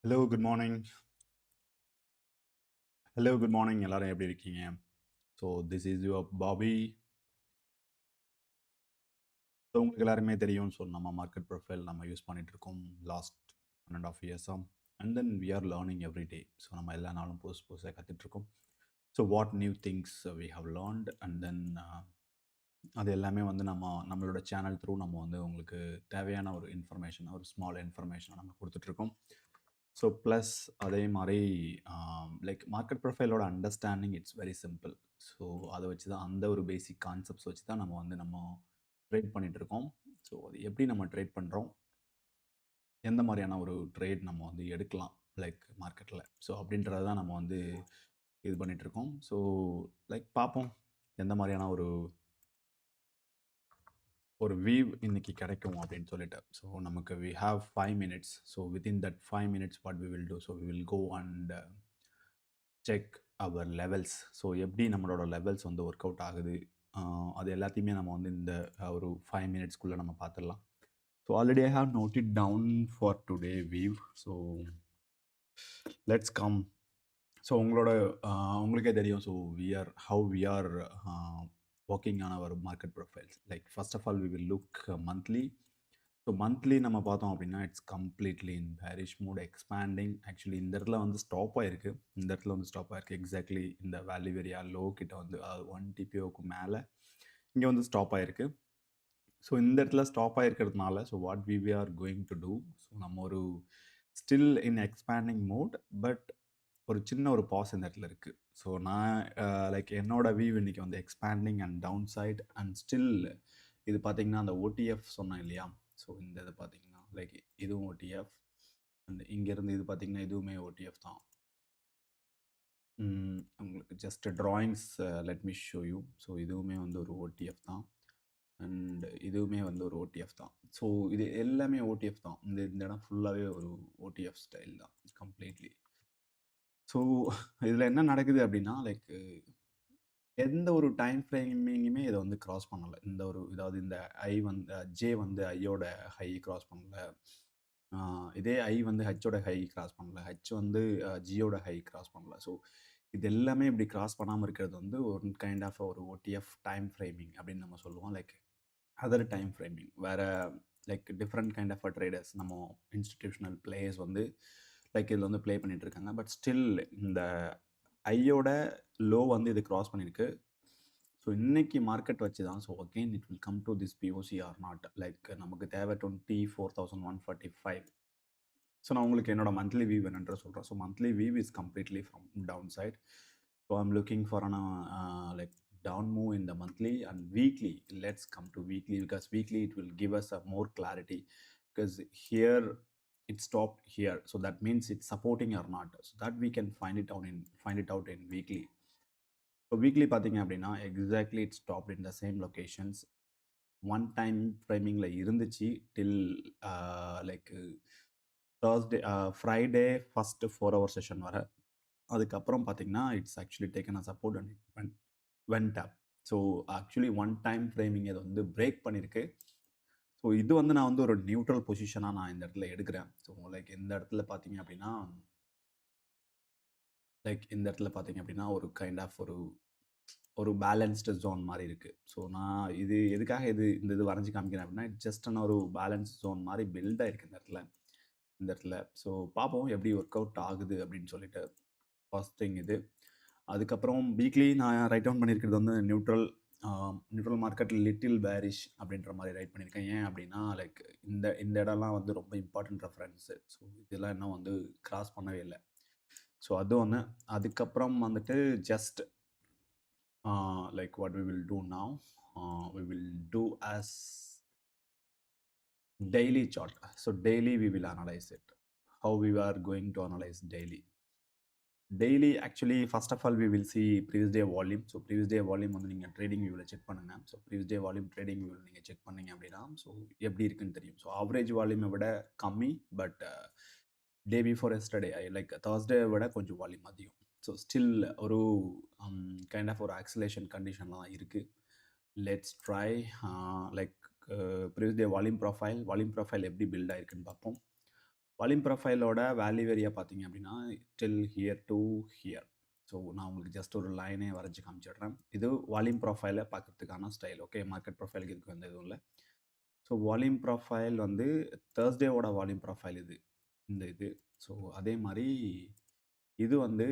Hello, good morning. Hello, good morning. எல்லாரும் எப்படி இருக்கீங்க? So this is your Bobby. So உங்களுக்கு எல்லாருமே தெரியும். ஸோ நம்ம மார்க்கெட் ப்ரொஃபைல் நம்ம யூஸ் பண்ணிட்டு இருக்கோம் லாஸ்ட் 1.5 இயர்ஸாக. And then we are learning every day. So நம்ம எல்லா நாளும் புதுசாக கற்றுட்ருக்கோம். So what new things we have learned and then அது எல்லாமே வந்து நம்மளோட சேனல் த்ரூ நம்ம வந்து உங்களுக்கு தேவையான ஒரு இன்ஃபர்மேஷன், ஒரு ஸ்மால் இன்ஃபர்மேஷனை நம்ம கொடுத்துட்ருக்கோம். ஸோ ப்ளஸ் அதே மாதிரி லைக் மார்க்கெட் ப்ரொஃபைலோட understanding it's very simple. So அதை வச்சு தான் அந்த ஒரு பேசிக் கான்செப்ட்ஸ் வச்சு தான் நம்ம ட்ரேட் பண்ணிகிட்ருக்கோம். ஸோ அது எப்படி நம்ம ட்ரேட் பண்ணுறோம், எந்த மாதிரியான ஒரு ட்ரேட் நம்ம வந்து எடுக்கலாம் லைக் மார்க்கெட்டில், ஸோ அப்படின்றத தான் நம்ம வந்து இது பண்ணிகிட்ருக்கோம். ஸோ லைக் பார்ப்போம் எந்த மாதிரியான ஒரு வீவ் இன்னைக்கு கிடைக்கும் அப்படின்னு சொல்லிட்டு. ஸோ நமக்கு we have 5 minutes. So within that 5 minutes what we will do, so we will go and check our levels. So எப்படி நம்மளோட லெவல்ஸ் வந்து ஒர்க் அவுட் ஆகுது, அது எல்லாத்தையுமே நம்ம வந்து இந்த ஒரு 5 minutesக்குள்ளே நம்ம பார்த்துடலாம். So already I have noted down for today view. So let's come. So உங்களுக்கே தெரியும். So we are working on our market profiles. Like first of all we will look monthly. So monthly நம்ம பார்த்தோம் அப்படின்னா it's completely in bearish mood, expanding. Actually இந்த இடத்துல வந்து stop ஆகிருக்கு. இந்த இடத்துல வந்து ஸ்டாப் ஆகிருக்கு எக்ஸாக்ட்லி இந்த வேல்யூ ஏரியா லோ கிட்ட வந்து 1 TPOக்கு மேலே இங்கே வந்து ஸ்டாப் ஆகிருக்கு. ஸோ இந்த இடத்துல ஸ்டாப் ஆகிருக்கிறதுனால so what we are going to do, so நம்ம ஒரு still in expanding mode, but ஒரு சின்ன ஒரு பாஸ் இந்த இடத்துல இருக்குது. ஸோ நான் லைக் என்னோட வியூ இன்னைக்கு வந்து expanding and down side and still இது பார்த்தீங்கன்னா அந்த ஓடிஎஃப் சொன்னேன் இல்லையா. ஸோ இந்த இது பார்த்தீங்கன்னா லைக் இதுவும் ஓடிஎஃப் அண்ட் இங்கேருந்து இது பார்த்தீங்கன்னா இதுவுமே ஓடிஎஃப் தான். உங்களுக்கு just drawings let me show you. So இதுவுமே வந்து ஒரு ஓடிஎஃப் தான் அண்ட் இதுவுமே வந்து ஒரு ஓடிஎஃப் தான். ஸோ இது எல்லாமே ஓடிஎஃப் தான். இந்த இடம் ஃபுல்லாகவே ஒரு ஓடிஎஃப் ஸ்டைல் தான் கம்ப்ளீட்லி. ஸோ இதில் என்ன நடக்குது அப்படின்னா லைக் எந்த ஒரு டைம் ஃப்ரேமிங்குமே இதை வந்து கிராஸ் பண்ணலை. இதாவது இந்த ஐ வந்து ஜே வந்து ஐயோட ஹை கிராஸ் பண்ணல, இதே ஐ வந்து ஹெச்சோட ஹை கிராஸ் பண்ணல, ஹெச் வந்து ஜியோட ஹை கிராஸ் பண்ணல. ஸோ இது எல்லாமே இப்படி கிராஸ் பண்ணாமல் இருக்கிறது வந்து ஒரு கைண்ட் ஆஃப் ஒரு ஓடிஎஃப் டைம் ஃப்ரேமிங் அப்படின்னு நம்ம சொல்லுவோம். லைக் அதர் டைம் ஃப்ரேமிங் வேறு like different kind of traders, நம்ம இன்ஸ்டிடியூஷனல் பிளேயர்ஸ் வந்து லைக் இதில் வந்து ப்ளே பண்ணிகிட்டு இருக்காங்க. பட் ஸ்டில் இந்த ஐயோட லோ வந்து இது கிராஸ் பண்ணியிருக்கு. ஸோ இன்னைக்கு மார்க்கெட் வச்சு தான். So again it will come to this POC or not. Like நமக்கு தேவை 24,145. ஸோ நான் உங்களுக்கு என்னோட மந்த்லி வியூ என்னன்ற சொல்கிறேன். So monthly view is completely from down side. So I'm looking for like down move in the monthly and weekly. Let's come to weekly because weekly it will give us a more clarity, because here it stopped here, so that means it's supporting or not, so that we can find it out in weekly. So weekly பார்த்தீங்க அப்படின்னா exactly it stopped in the same locations. One time framingல இருந்துச்சு till like Thursday, Friday first 4 hour session வர. அதுக்கப்புறம் பார்த்தீங்கன்னா it's actually taken a support and it went up. So actually one time framing இதை வந்து break பண்ணியிருக்கு. So இது வந்து நான் வந்து ஒரு நியூட்ரல் பொசிஷனாக நான் இந்த இடத்துல எடுக்கிறேன். ஸோ லைக் இந்த இடத்துல பார்த்தீங்க அப்படின்னா ஒரு கைண்ட் ஆஃப் ஒரு பேலன்ஸ்டு ஜோன் மாதிரி இருக்குது. ஸோ நான் இது எதுக்காக இந்த இது வரைஞ்சி காமிக்கிறேன் அப்படின்னா ஜஸ்ட் ஒரு பேலன்ஸ் ஜோன் மாதிரி பில்ட் ஆகிருக்கு இந்த இடத்துல. ஸோ பார்ப்போம் எப்படி ஒர்க் அவுட் ஆகுது அப்படின்னு சொல்லிட்டு. ஃபர்ஸ்ட் திங் இது. அதுக்கப்புறம் வீக்லி நான் ரைட் டவுன் பண்ணியிருக்கிறது வந்து நியூட்ரல் மார்க்கெட் லிட்டில் பேரிஷ் அப்படின்ற மாதிரி ரைட் பண்ணியிருக்கேன். ஏன் அப்படின்னா லைக் இந்த இடம்லாம் வந்து ரொம்ப இம்பார்ட்டன்ட் ரெஃபரன்ஸு. ஸோ இதெல்லாம் இன்னும் வந்து கிராஸ் பண்ணவே இல்லை. ஸோ அது ஒன்று. அதுக்கப்புறம் வந்துட்டு just like what we will do now, we will do as daily chart. So daily we will analyze it. How we are going to analyze daily actually first of all we will see previous day volume. So previous day volume வந்து நீங்கள் trading வியூவில் check பண்ணுங்கள். So previous day volume trading வியூவில் நீங்கள் check பண்ணீங்க அப்படின்னா so எப்படி இருக்குன்னு தெரியும். ஸோ ஆவரேஜ் வால்யூமை விட கம்மி, but day before yesterday like Thursday விட கொஞ்சம் வால்யூம் அதிகம். ஸோ ஸ்டில் ஒரு கைண்ட் ஆஃப் ஒரு ஆக்சிலேஷன் கண்டிஷன்லாம் தான் இருக்குது. Let's try like previous day volume profile எப்படி பில்ட் ஆயிருக்குன்னு பார்ப்போம். வால்யூம் ப்ரொஃபைலோட வேல்யூ ஏரியா பார்த்தீங்க அப்படின்னா டில் ஹியர் டு ஹியர். ஸோ நான் உங்களுக்கு ஜஸ்ட் ஒரு லைனே வரைஞ்சு காமிச்சிடுறேன். இது வால்யூம் ப்ரொஃபைலை பார்க்கறதுக்கான ஸ்டைல். ஓகே, மார்க்கெட் ப்ரொஃபைலுக்கு இதுக்கு எந்த இதுவும் இல்லை. ஸோ வால்யூம் ப்ரொஃபைல் வந்து தேர்ஸ்டேவோட வால்யூம் ப்ரொஃபைல் இது, இந்த இது. ஸோ அதே மாதிரி இது வந்து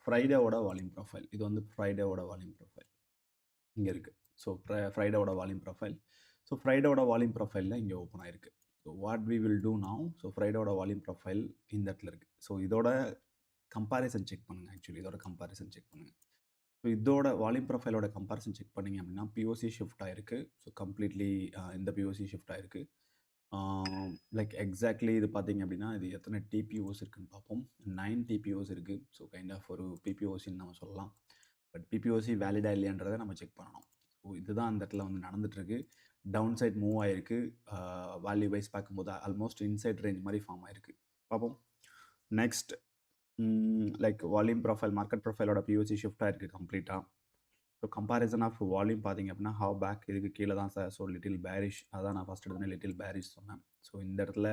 ஃப்ரைடேவோட வால்யூம் ப்ரொஃபைல். இது வந்து ஃப்ரைடேவோட வால்யூம் ப்ரொஃபைல் இங்கே இருக்குது. ஸோ ஃப்ரைடேவோட வால்யூம் ப்ரொஃபைல். ஸோ ஃப்ரைடேவோட வால்யூம் ப்ரொஃபைலில் இங்கே ஓப்பன் ஆயிருக்கு. So what we will do now, so ஃப்ரைடேவோட வால்யூம் ப்ரொஃபைல் இந்த இடத்துல இருக்குது. ஸோ இதோட கம்பேரிசன் செக் பண்ணுங்கள். ஆக்சுவலி இதோட கம்பேரிசன் செக் பண்ணுங்கள். ஸோ இதோட வால்யூம் ப்ரொஃபைலோட கம்பேரிசன் செக் பண்ணிங்க அப்படின்னா பிஓசி ஷிஃப்ட் ஆயிருக்கு. ஸோ கம்ப்ளீட்லி இந்த பிஓசி ஷிஃப்ட் ஆயிருக்கு. லைக் எக்ஸாக்ட்லி இது பார்த்தீங்க அப்படின்னா இது எத்தனை டிபிஓஸ் இருக்குன்னு பார்ப்போம். 9 டிபிஓஸ் இருக்குது. ஸோ கைண்ட் ஆஃப் ஒரு பிபிஓசின்னு நம்ம சொல்லலாம். பட் பிபிஓசி வேலிடா இல்லையான்றதை நம்ம செக் பண்ணணும். ஸோ இதுதான் அந்த இடத்துல வந்து நடந்துட்டுருக்கு. டவுன் சைட் மூவ் ஆயிருக்கு. வேல்யூ வைஸ் பார்க்கும்போது ஆல்மோஸ்ட் இன்சைட் ரேஞ்ச் மாதிரி ஃபார்ம் ஆயிருக்கு. பார்ப்போம். Next like volume profile, market ப்ரொஃபைலோட பிஓசி ஷிஃப்ட் ஆயிருக்கு கம்ப்ளீட்டாக. ஸோ கம்பேரிசன் ஆஃப் வால்யூம் பார்த்தீங்க அப்படின்னா ஹவ் பேக் இதுக்கு கீழே தான் சார். ஸோ லிட்டில் பேரிஷ், அதான் நான் ஃபஸ்ட் எடுத்தோன்னே லிட்டில் பேரிஷ் சொன்னேன். ஸோ இந்த இடத்துல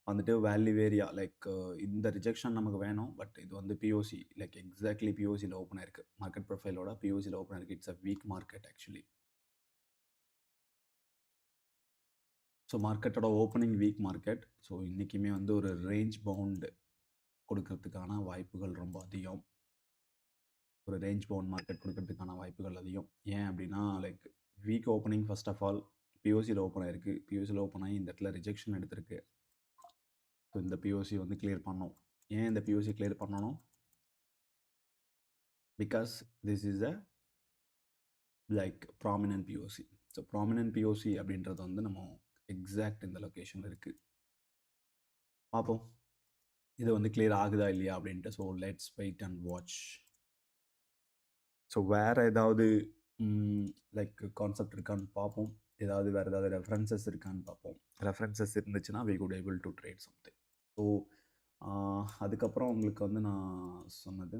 வந்துட்டு வேல்யூ ஏரியா லைக் இந்த ரிஜெக்ஷன் நமக்கு வேணும். பட் இது வந்து பிஓசி லைக் எக்ஸாக்ட்லி பிஓசியில் ஓப்பன் ஆயிருக்கு. மார்க்கெட் ப்ரொஃபைலோட பிஓசியில் ஓப்பன் ஆயிருக்கு. It's a weak market actually. So மார்க்கெட்டோட ஓப்பனிங் வீக் மார்க்கெட். ஸோ இன்றைக்குமே வந்து ஒரு ரேஞ்ச் பவுண்டு கொடுக்கறதுக்கான வாய்ப்புகள் ரொம்ப அதிகம். ஒரு ரேஞ்ச் பவுண்ட் மார்க்கெட் கொடுக்கறதுக்கான வாய்ப்புகள் அதிகம். ஏன் அப்படின்னா like weak opening first of all பிஓசியில் ஓப்பன் ஆயிருக்கு. பிஓசியில் ஓப்பன் ஆகி இந்த இடத்துல ரிஜெக்ஷன் எடுத்திருக்கு. ஸோ இந்த பிஓசி வந்து கிளியர் பண்ணணும். ஏன் இந்த பிஓசி கிளியர் பண்ணணும்? Because this is a like prominent POC. So prominent POC அப்படின்றது வந்து நம்ம எக்ஸாக்ட் இந்த லொக்கேஷனில் இருக்குது. பார்ப்போம் இது வந்து கிளியர் ஆகுதா இல்லையா அப்படின்ட்டு. So let's wait and watch. So வேறு ஏதாவது லைக் கான்செப்ட் இருக்கான்னு பார்ப்போம். ஏதாவது வேறு ஏதாவது ரெஃபரன்சஸ் இருக்கான்னு பார்ப்போம். ரெஃபரன்சஸ் இருந்துச்சுன்னா we could able to trade something. So அதுக்கப்புறம் உங்களுக்கு வந்து நான் சொன்னது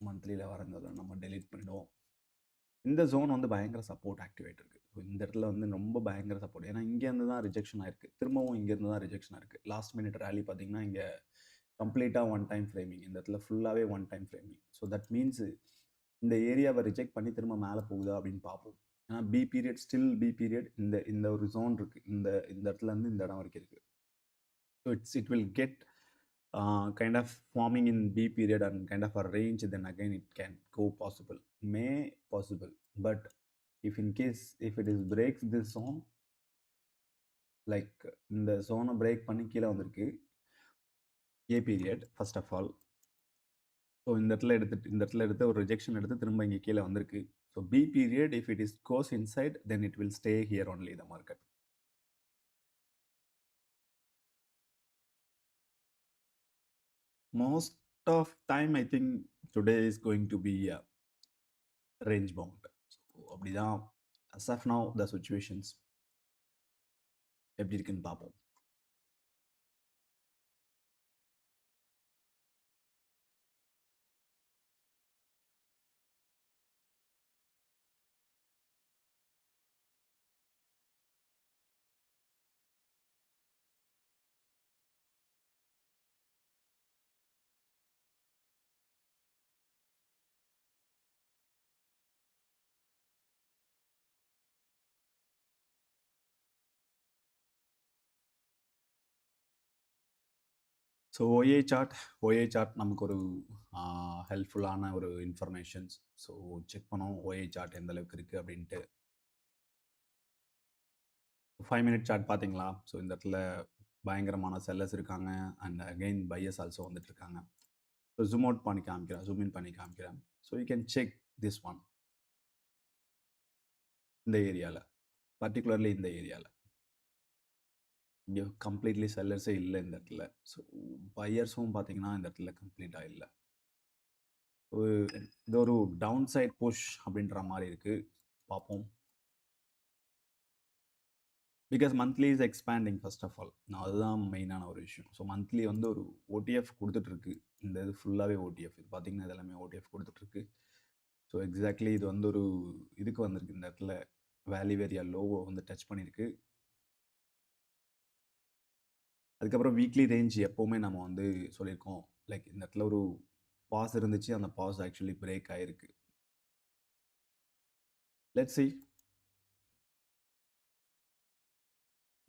மந்த்லியில் வரந்ததை நம்ம டெலீட் பண்ணிவிடுவோம். இந்த ஜோன் வந்து பயங்கர சப்போர்ட் ஆக்டிவேட் இருக்குது. ஸோ இந்த இடத்துல வந்து ரொம்ப பயங்கர சப்போர்ட். ஏன்னா இங்கேருந்து தான் ரிஜெக்ஷன் ஆயிருக்கு. திரும்பவும் இங்கேருந்து தான் ரிஜெக்ஷன் ஆயிருக்கு. லாஸ்ட் மினிட் ரேலி பார்த்தீங்கன்னா இங்கே கம்ப்ளீட்டாக ஒன் டைம் ஃப்ரேமிங். இந்த இடத்துல ஃபுல்லாகவே one time framing. So that means இந்த ஏரியாவை ரிஜெக்ட் பண்ணி திரும்ப மேலே போகுதா அப்படின்னு பார்ப்போம். ஏன்னா B period still B period இந்த இந்த ஒரு ஜோன் இருக்குது. இந்த இந்த இடத்துலேருந்து இந்த இடம் வரைக்கும் இருக்குது. So it will get kind of forming in B period and kind of a range, then again it can go possible, may possible. But if in case if it is breaks this zone, like இந்த zone break பண்ணி கீழே வந்திருக்கு A period first of all. So இந்த இடத்துல எடுத்து ஒரு rejection எடுத்து திரும்ப இங்கே கீழே வந்திருக்கு. So B period if it is goes inside then it will stay here only the market. Most of time I think today is going to be a range bound. So அப்படிதான் as of now the situations எப்படி இருக்குன்னு பார்ப்போம். So OA chart நமக்கு ஒரு ஹெல்ப்ஃபுல்லான ஒரு informations. So check பண்ணோம் OA chart எந்த அளவுக்கு இருக்குது அப்படின்ட்டு. 5 மினிட் சார்ட் பார்த்தீங்களா? ஸோ இந்த இடத்துல பயங்கரமான செல்லர்ஸ் இருக்காங்க அண்ட் அகெயின் பையர்ஸ் ஆல்சோ வந்துட்டு இருக்காங்க. ஸோ ஜூம் அவுட் பண்ணி காமிக்கிறேன், ஜூம் இன் பண்ணி காமிக்கிறேன். So you can check this one இந்த ஏரியாவில், பர்டிகுலர்லி இந்த ஏரியாவில் இங்கே கம்ப்ளீட்லி செல்லர்ஸே இல்லை இந்த இடத்துல. ஸோ பையர்ஸும் பார்த்தீங்கன்னா இந்த இடத்துல கம்ப்ளீட்டாக இல்லை. இது ஒரு டவுன் சைட் புஷ் அப்படின்ற மாதிரி இருக்குது. பார்ப்போம். Because monthly is expanding first of all. நான் அதுதான் மெயினான ஒரு விஷயம். ஸோ மந்த்லி வந்து ஒரு ஓடிஎஃப் கொடுத்துட்ருக்கு. இந்த இது ஃபுல்லாகவே ஓடிஎஃப். இது பார்த்தீங்கன்னா இது எல்லாமே ஓடிஎஃப் கொடுத்துட்ருக்கு. ஸோ எக்ஸாக்ட்லி இது வந்து ஒரு இதுக்கு வந்திருக்கு. இந்த இடத்துல வேல்யூ ஏரியா லோவை வந்து டச் பண்ணியிருக்கு. அதுக்கப்புறம் வீக்லி ரேஞ்ச் எப்பவுமே நம்ம வந்து சொல்லியிருக்கோம். லைக் இந்த இடத்துல ஒரு பாஸ் இருந்துச்சு. அந்த பாஸ் ஆக்சுவலி பிரேக் ஆயிருக்கு. Let's see.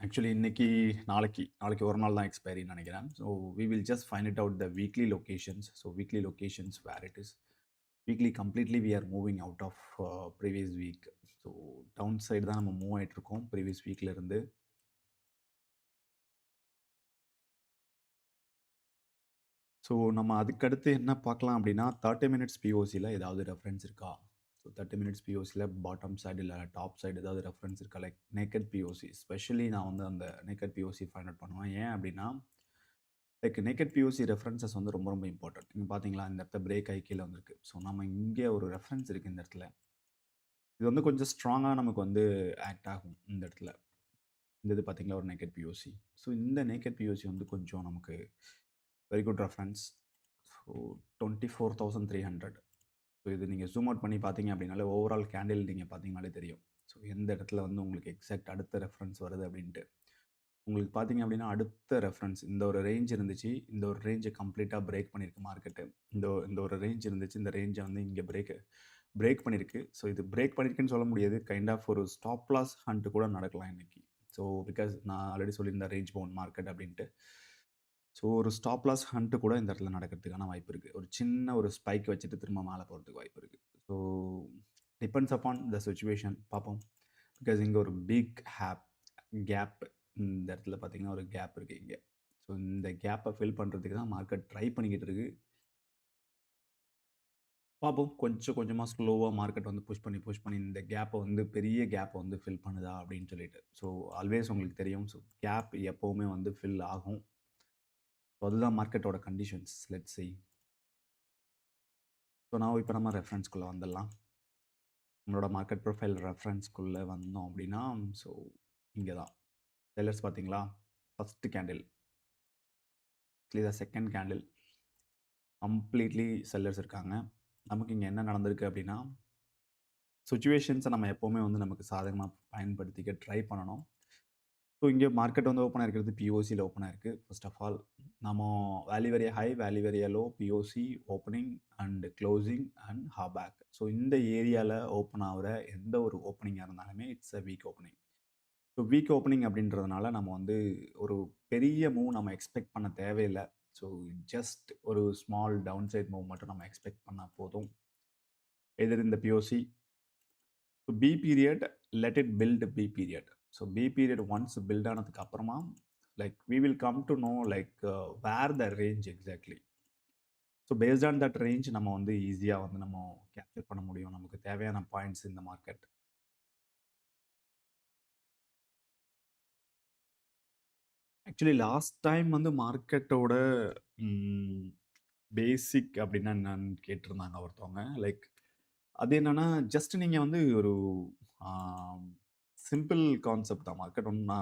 ஆக்சுவலி இன்னைக்கு, நாளைக்கு ஒரு நாள் தான் எக்ஸ்பைரின்னு நினைக்கிறேன். So we will just find it out the weekly locations. So weekly locations where it is. Weekly completely we are moving out of previous week. So down side தான் நம்ம move ஆயிட்டு இருக்கோம் ப்ரீவியஸ் வீக்ல இருந்து. ஸோ நம்ம அதுக்கடுத்து என்ன பார்க்கலாம் அப்படின்னா 30 மினிட்ஸ் பிஓசியில் ஏதாவது ரெஃபரன்ஸ் இருக்கா? ஸோ 30 மினிட்ஸ் பிஓசியில் பாட்டம் சைடு இல்லை டாப் சைடு ஏதாவது ரெஃபரன்ஸ் இருக்கா? லைக் நேக்கட் பிஓசி ஸ்பெஷலி நான் வந்து அந்த நேக்கட் பிஓசி ஃபைண்ட் அவுட் பண்ணுவேன். ஏன் அப்படின்னா லைக் நேக்கட் பிஓசி ரெஃபரன்சஸ் வந்து ரொம்ப ரொம்ப இம்பார்ட்டன்ட். நீங்கள் பார்த்தீங்களா இந்த இடத்துல பிரேக் ஆகி கீழே வந்திருக்கு. ஸோ நம்ம இங்கே ஒரு ரெஃபரன்ஸ் இருக்குது இந்த இடத்துல. இது வந்து கொஞ்சம் ஸ்ட்ராங்காக நமக்கு வந்து ஆக்ட் ஆகும் இந்த இடத்துல. இந்த இது பார்த்தீங்களா ஒரு நேக்கட் பிஓசி. ஸோ இந்த நேக்கட் பிஓசி வந்து கொஞ்சம் நமக்கு very good reference. So 24,300. So இது நீங்கள் ஜூம் அவுட் பண்ணி பார்த்தீங்க அப்படின்னாலே ஓவரால் கேண்டில் நீங்கள் பார்த்தீங்கனாலே தெரியும். ஸோ எந்த இடத்துல வந்து உங்களுக்கு எக்ஸாக்ட் அடுத்த ரெஃபரன்ஸ் வருது அப்படின்ட்டு. உங்களுக்கு பார்த்தீங்க அப்படின்னா அடுத்த ரெஃபரன்ஸ் இந்த ஒரு ரேஞ்ச் இருந்துச்சு. இந்த ஒரு ரேஞ்சை கம்ப்ளீட்டாக பிரேக் பண்ணியிருக்கு மார்க்கெட்டு. இந்த ஒரு ரேஞ்ச் இருந்துச்சு. இந்த ரேஞ்சை வந்து இங்கே பிரேக் பண்ணியிருக்கு. ஸோ இது பிரேக் பண்ணியிருக்குன்னு சொல்ல முடியாது. கைண்ட் ஆஃப் ஒரு ஸ்டாப் லாஸ் ஹண்ட் கூட நடக்கலாம் இன்னைக்கு. ஸோ பிகாஸ் நான் ஆல்ரெடி சொல்லியிருந்தேன் ரேஞ்ச் பவுண்ட் மார்க்கெட் அப்படின்ட்டு. ஸோ ஒரு ஸ்டாப் லாஸ் ஹண்ட் கூட இந்த இடத்துல நடக்கிறதுக்கான வாய்ப்பு இருக்குது. ஒரு சின்ன ஒரு ஸ்பைக் வச்சுட்டு திரும்ப மேலே போகிறதுக்கு வாய்ப்பு இருக்குது. So depends upon the situation பார்ப்போம். பிகாஸ் இங்கே ஒரு பிக் கேப் இந்த இடத்துல பார்த்தீங்கன்னா ஒரு கேப் இருக்குது இங்கே. ஸோ இந்த கேப்பை ஃபில் பண்ணுறதுக்கு தான் மார்க்கெட் ட்ரை பண்ணிக்கிட்டு இருக்கு. பார்ப்போம். கொஞ்சம் கொஞ்சமாக ஸ்லோவாக மார்க்கெட் வந்து புஷ் பண்ணி இந்த கேப்பை வந்து பெரிய கேப்பை வந்து ஃபில் பண்ணுதா அப்படின்னு சொல்லிட்டு. ஸோ ஆல்வேஸ் உங்களுக்கு தெரியும். ஸோ கேப் எப்போவுமே வந்து ஃபில் ஆகும். ஸோ அதுதான் மார்க்கெட்டோட கண்டிஷன்ஸ். Let's see. ஸோ நான் இப்போ நம்ம ரெஃபரன்ஸ்குள்ளே வந்துடலாம். நம்மளோட மார்க்கெட் ப்ரொஃபைல் ரெஃபரன்ஸ்குள்ளே வந்தோம் அப்படின்னா ஸோ இங்கே தான் செல்லர்ஸ் பார்த்தீங்களா? First candle, the second candle completely sellers இருக்காங்க. நமக்கு இங்கே என்ன நடந்திருக்கு அப்படின்னா சுச்சுவேஷன்ஸை நம்ம எப்போவுமே வந்து நமக்கு சாதகமாக பயன்படுத்திக்க ட்ரை பண்ணணும். ஸோ இங்கே மார்க்கெட் வந்து ஓப்பன் ஆகிருக்கிறது பிஓசியில் ஓப்பன் ஆயிருக்கு. ஃபர்ஸ்ட் ஆஃப் ஆல் நம்ம value very high, value very low, POC opening and closing and halfback. So இந்த ஏரியாவில் ஓப்பன் ஆகிற எந்த ஒரு ஓப்பனிங்காக இருந்தாலுமே it's a weak opening. So weak opening அப்படின்றதுனால நம்ம வந்து ஒரு பெரிய மூவ் நம்ம எக்ஸ்பெக்ட் பண்ண தேவையில்லை. ஸோ ஜஸ்ட் ஒரு ஸ்மால் டவுன் சைட் மூவ் மட்டும் நம்ம எக்ஸ்பெக்ட் பண்ணால் போதும். எதிர் இந்த POC B period, let it build B period. So B period once build ஆனதுக்கு அப்புறமா like we will come to know like where the range exactly. So based on that range நம்ம வந்து ஈஸியாக வந்து நம்ம கேப்சர் பண்ண முடியும் நமக்கு தேவையான பாயிண்ட்ஸ் இந்த மார்க்கெட். ஆக்சுவலி லாஸ்ட் டைம் வந்து மார்க்கெட்டோட பேசிக் அப்படின்னா என்னன்னு கேட்டிருந்தாங்க ஒருத்தவங்க. லைக் அது என்னன்னா ஜஸ்ட் நீங்கள் வந்து ஒரு சிம்பிள் கான்செப்ட் தான்.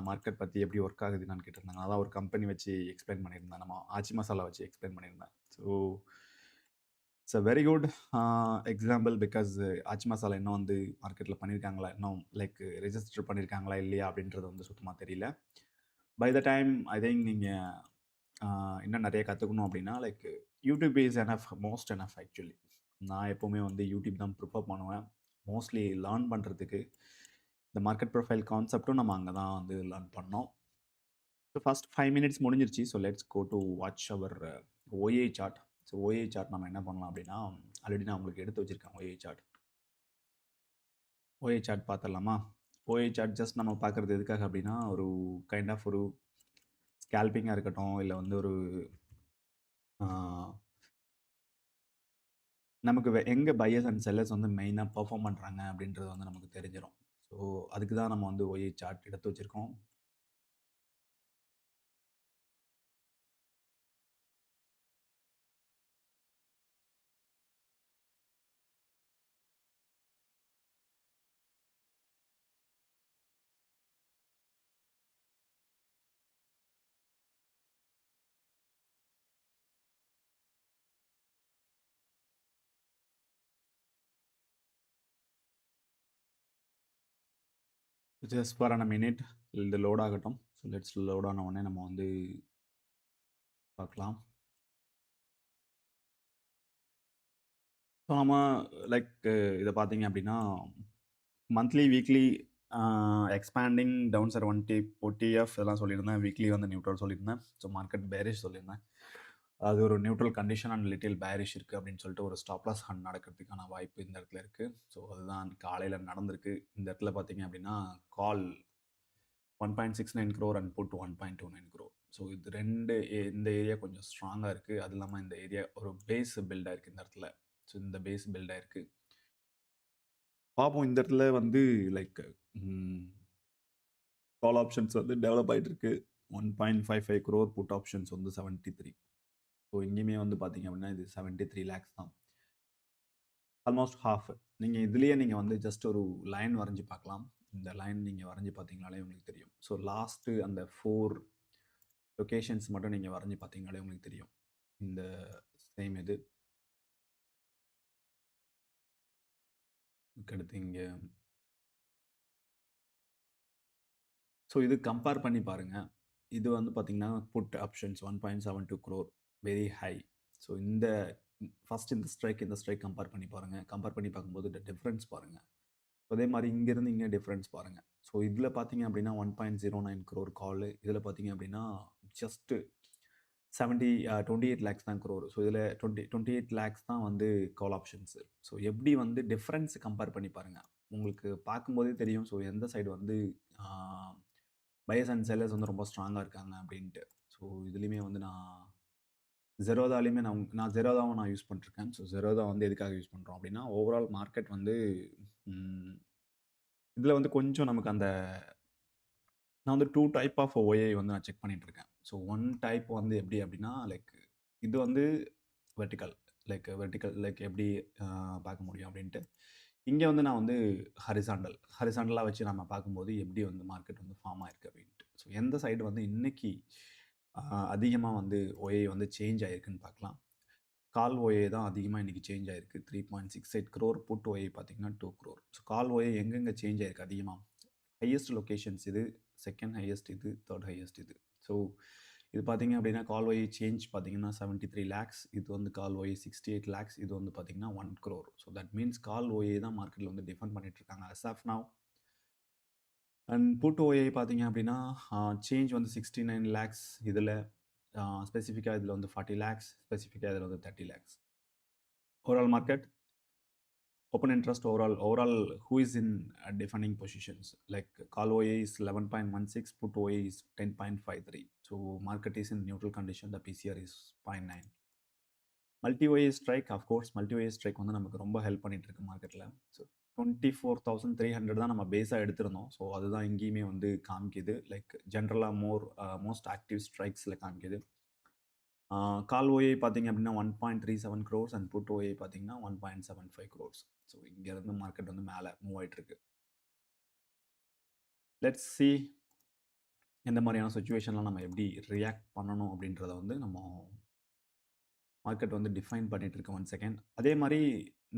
மார்க்கெட் பற்றி எப்படி ஒர்க் ஆகுது என்னன்னு கேட்டிருந்தாங்க. அதான் ஒரு கம்பெனி வச்சு எக்ஸ்பிளைன் பண்ணியிருந்தேன். நம்ம ஆச்சி மசாலா வச்சு எக்ஸ்பிளைன் பண்ணியிருந்தேன். So it's a very good example. Because Aachi Masala இன்னும் வந்து மார்க்கெட்டில் பண்ணியிருக்காங்களா, இன்னும் லைக் ரெஜிஸ்டர் பண்ணியிருக்காங்களா இல்லையா அப்படின்றது வந்து சுத்தமாக தெரியல. By the time I think நீங்கள் இன்னும் நிறைய கற்றுக்கணும் அப்படின்னா like YouTube is enough, most enough actually. நான் எப்போவுமே வந்து யூடியூப் தான் ப்ரிஃபர் பண்ணுவேன் மோஸ்ட்லி லேர்ன் பண்ணுறதுக்கு. இந்த மார்க்கெட் ப்ரொஃபைல் கான்செப்ட்டும் நம்ம அங்கே தான் வந்து லேர்ன் பண்ணோம். ஸோ ஃபஸ்ட் 5 மினிட்ஸ் முடிஞ்சிருச்சு. So let's go to watch our OA chart. So OA chart நம்ம என்ன பண்ணலாம் அப்படின்னா ஆல்ரெடி நான் உங்களுக்கு எடுத்து வச்சுருக்கேன் ஓஏ சார்ட். ஓஏ சார்ட் பார்த்துடலாமா? ஓஏ சார்ட் ஜஸ்ட் நம்ம பார்க்குறது எதுக்காக அப்படின்னா ஒரு கைண்ட் ஆஃப் ஒரு ஸ்கேல்பிங்காக இருக்கட்டும், இல்லை வந்து ஒரு நமக்கு எங்கே பையர்ஸ் அண்ட் செல்லர்ஸ் வந்து மெயினாக பெர்ஃபார்ம் பண்ணுறாங்க அப்படின்றது வந்து நமக்கு தெரிஞ்சிடும். ஸோ அதுக்கு தான் நம்ம வந்து ஓஏ சார்ட் எடுத்து வச்சுருக்கோம். ஜஸ்ட் ஃபார் அன் மினிட் இது லோட் ஆகட்டும். ஸோ லெட்ஸ் லோட் ஆன உடனே நம்ம வந்து பார்க்கலாம். ஸோ நம்ம லைக் இத பார்த்தீங்க அப்படின்னா, monthly, weekly expanding down side ODF இதெல்லாம் சொல்லியிருந்தேன். வீக்லி வந்து நியூட்ரல் சொல்லியிருந்தேன். ஸோ மார்க்கெட் பேரிஷ் சொல்லியிருந்தேன். அது ஒரு neutral condition and little bearish இருக்குது அப்படின்னு சொல்லிட்டு ஒரு ஸ்டாப் லாஸ் ஹண்ட் நடக்கிறதுக்கான வாய்ப்பு இந்த இடத்துல இருக்குது. ஸோ அதுதான் காலையில் நடந்திருக்கு. இந்த இடத்துல பார்த்தீங்க அப்படின்னா call 1.69 crore and put 1.29 crore. So இது 2 இந்த ஏரியா கொஞ்சம் ஸ்ட்ராங்கா இருக்கு. அது இல்லாம இந்த ஏரியா ஒரு பேஸ் பில்ட் ஆயிருக்கு இந்த இடத்துல. ஸோ இந்த பேஸ் பில்ட் ஆயிருக்கு. பார்ப்போம் இந்த இடத்துல வந்து லைக் ம் கால் ஆப்ஷன்ஸ் வந்து டெவலப் ஆயிட்டு இருக்கு. 1.55 crore புட் ஆப்ஷன்ஸ் வந்து 73. ஸோ இங்கேயுமே வந்து பார்த்தீங்க அப்படின்னா இது 73 லேக்ஸ் தான். Almost half. நீங்க இதுலயே நீங்க வந்து ஜஸ்ட் ஒரு லைன் வரைஞ்சு பார்க்கலாம். இந்த லைன் நீங்க வரைஞ்சு பார்த்தீங்கனாலே உங்களுக்கு தெரியும். ஸோ லாஸ்ட் அந்த 4 லொகேஷன்ஸ் மட்டும் நீங்க வரைஞ்சு பார்த்தீங்கனாலே உங்களுக்கு தெரியும். இந்த சேம் இது. அதுக்கடுத்து இங்க ஸோ இது கம்பேர் பண்ணி பாருங்க. இது வந்து பார்த்தீங்கன்னா, put options 1.72 crore very high. So இந்த ஃபர்ஸ்ட் இந்த ஸ்ட்ரைக் கம்பேர் பண்ணி பாருங்க. கம்பேர் பண்ணி பார்க்கும்போது டிஃபரன்ஸ் பாருங்க. அதே மாரி இங்கேருந்து இங்க டிஃபரன்ஸ் பாருங்க. ஸோ இதில பார்த்தீங்க அப்படின்னா 1.09 crore காலு. இதில பார்த்தீங்க அப்படின்னா ஜஸ்ட் 28 லேக்ஸ் தான் crore. ஸோ இதில 28 லேக்ஸ் தான் வந்து கால் ஆப்ஷன்ஸ். ஸோ எப்படி வந்து டிஃபரன்ஸ் கம்பேர் பண்ணி பாருங்க. உங்களுக்கு பார்க்கும்போதே தெரியும். ஸோ எந்த சைடு வந்து ஆ பையர்ஸ் அண்ட் செல்லர்ஸ் வந்து ரொம்ப ஸ்ட்ராங்கா இருக்காங்க அப்படின்ட்டு. ஸோ இதுலயுமே வந்து நான் ஜெரோதாவும் நான் யூஸ் பண்ணிட்டுருக்கேன். ஸோ ஜெரோதா வந்து எதுக்காக யூஸ் பண்றோம் அப்படின்னா, ஓவரால் மார்க்கெட் வந்து ம் இதில வந்து கொஞ்சம் நமக்கு அந்த நான் வந்து 2 டைப் ஆஃப் ஓஏ வந்து நான் செக் பண்ணிட்டு இருக்கேன். ஸோ 1 டைப் வந்து எப்படி அப்படின்னா, லைக் இது வந்து வெர்டிகல். லைக் எப்படி பார்க்க முடியும் அப்படின்ட்டு. இங்க வந்து நான் வந்து ஹரிசாண்டலா வச்சு நம்ம பார்க்கும்போது எப்படி வந்து மார்க்கெட் வந்து ஃபார்ம் ஆயிருக்கு அப்படின்ட்டு. ஸோ எந்த சைடு வந்து இன்னைக்கு அ அதிகமா வந்து ஓஏ வந்து சேஞ்ச் ஆயிருக்குன்னு பார்க்கலாம். கால் ஓஏ தான் அதிகமா இன்னைக்கு சேஞ்ச் ஆயிருக்கு. 3.68 crore புட் ஓஏ பார்த்தீங்கன்னா 2 crore. ஸோ கால் ஓஏ எங்கெங்க சேஞ்ச் ஆயிருக்கு அதிகமா? ஹையஸ்ட் லொகேஷன்ஸ் இது, 2ண்ட் ஹையஸ்ட் இது, 3rd ஹையஸ்ட் இது. ஸோ இது பார்த்தீங்க அப்படின்னா, கால் ஒய் சேஞ்ச் பார்த்தீங்கன்னா 73 லேக்ஸ். இது வந்து கால் ஒய் 68 லேக்ஸ். இது வந்து பார்த்தீங்கன்னா 1 crore. So that means call OA தான் மார்க்கெட்ல வந்து டிஃபெண்ட் பண்ணிட்டு இருக்காங்க as of now. And put OA பார்த்தீங்க அப்படின்னா, சேஞ்ச் வந்து 69 லேக்ஸ் இதில. ஸ்பெசிஃபிக்கா இதில வந்து 40 லேக்ஸ். ஸ்பெசிஃபிக்கா இதில வந்து 30 lakhs. Overall market open interest overall who is in defending positions like call OA is 11.16, put OA is 10.53. So market is in neutral condition, the PCR is 0.9. Multi OA strike, of course multi OA strike வந்து நமக்கு ரொம்ப help பண்ணிட்டு இருக்கு மார்க்கெட்ல. So 24,300 தான் நம்ம பேஸா எடுத்திருந்தோம். So அதுதான் இங்கேயுமே வந்து காமிக்குது. லைக் ஜென்ரலா மோஸ்ட் ஆக்டிவ் ஸ்ட்ரைக்ஸ்ல காமிக்குது. கால் ஓஏ பார்த்தீங்க அப்படின்னா 1.37 க்ரோர்ஸ் அண்ட் புட் ஓஏ பார்த்தீங்கன்னா 1.75 க்ரோர்ஸ். ஸோ இங்கேருந்து மார்க்கெட் வந்து மேலே மூவ் ஆயிட்டு இருக்கு. லெட்ஸ் சி எந்த மாதிரியான சுச்சுவேஷன்லாம் நம்ம எப்படி ரியாக்ட் பண்ணணும் அப்படின்றத வந்து நம்ம மார்க்கெட் வந்து டிஃபைன் பண்ணிட்டு இருக்கு. 1 செகண்ட். அதே மாதிரி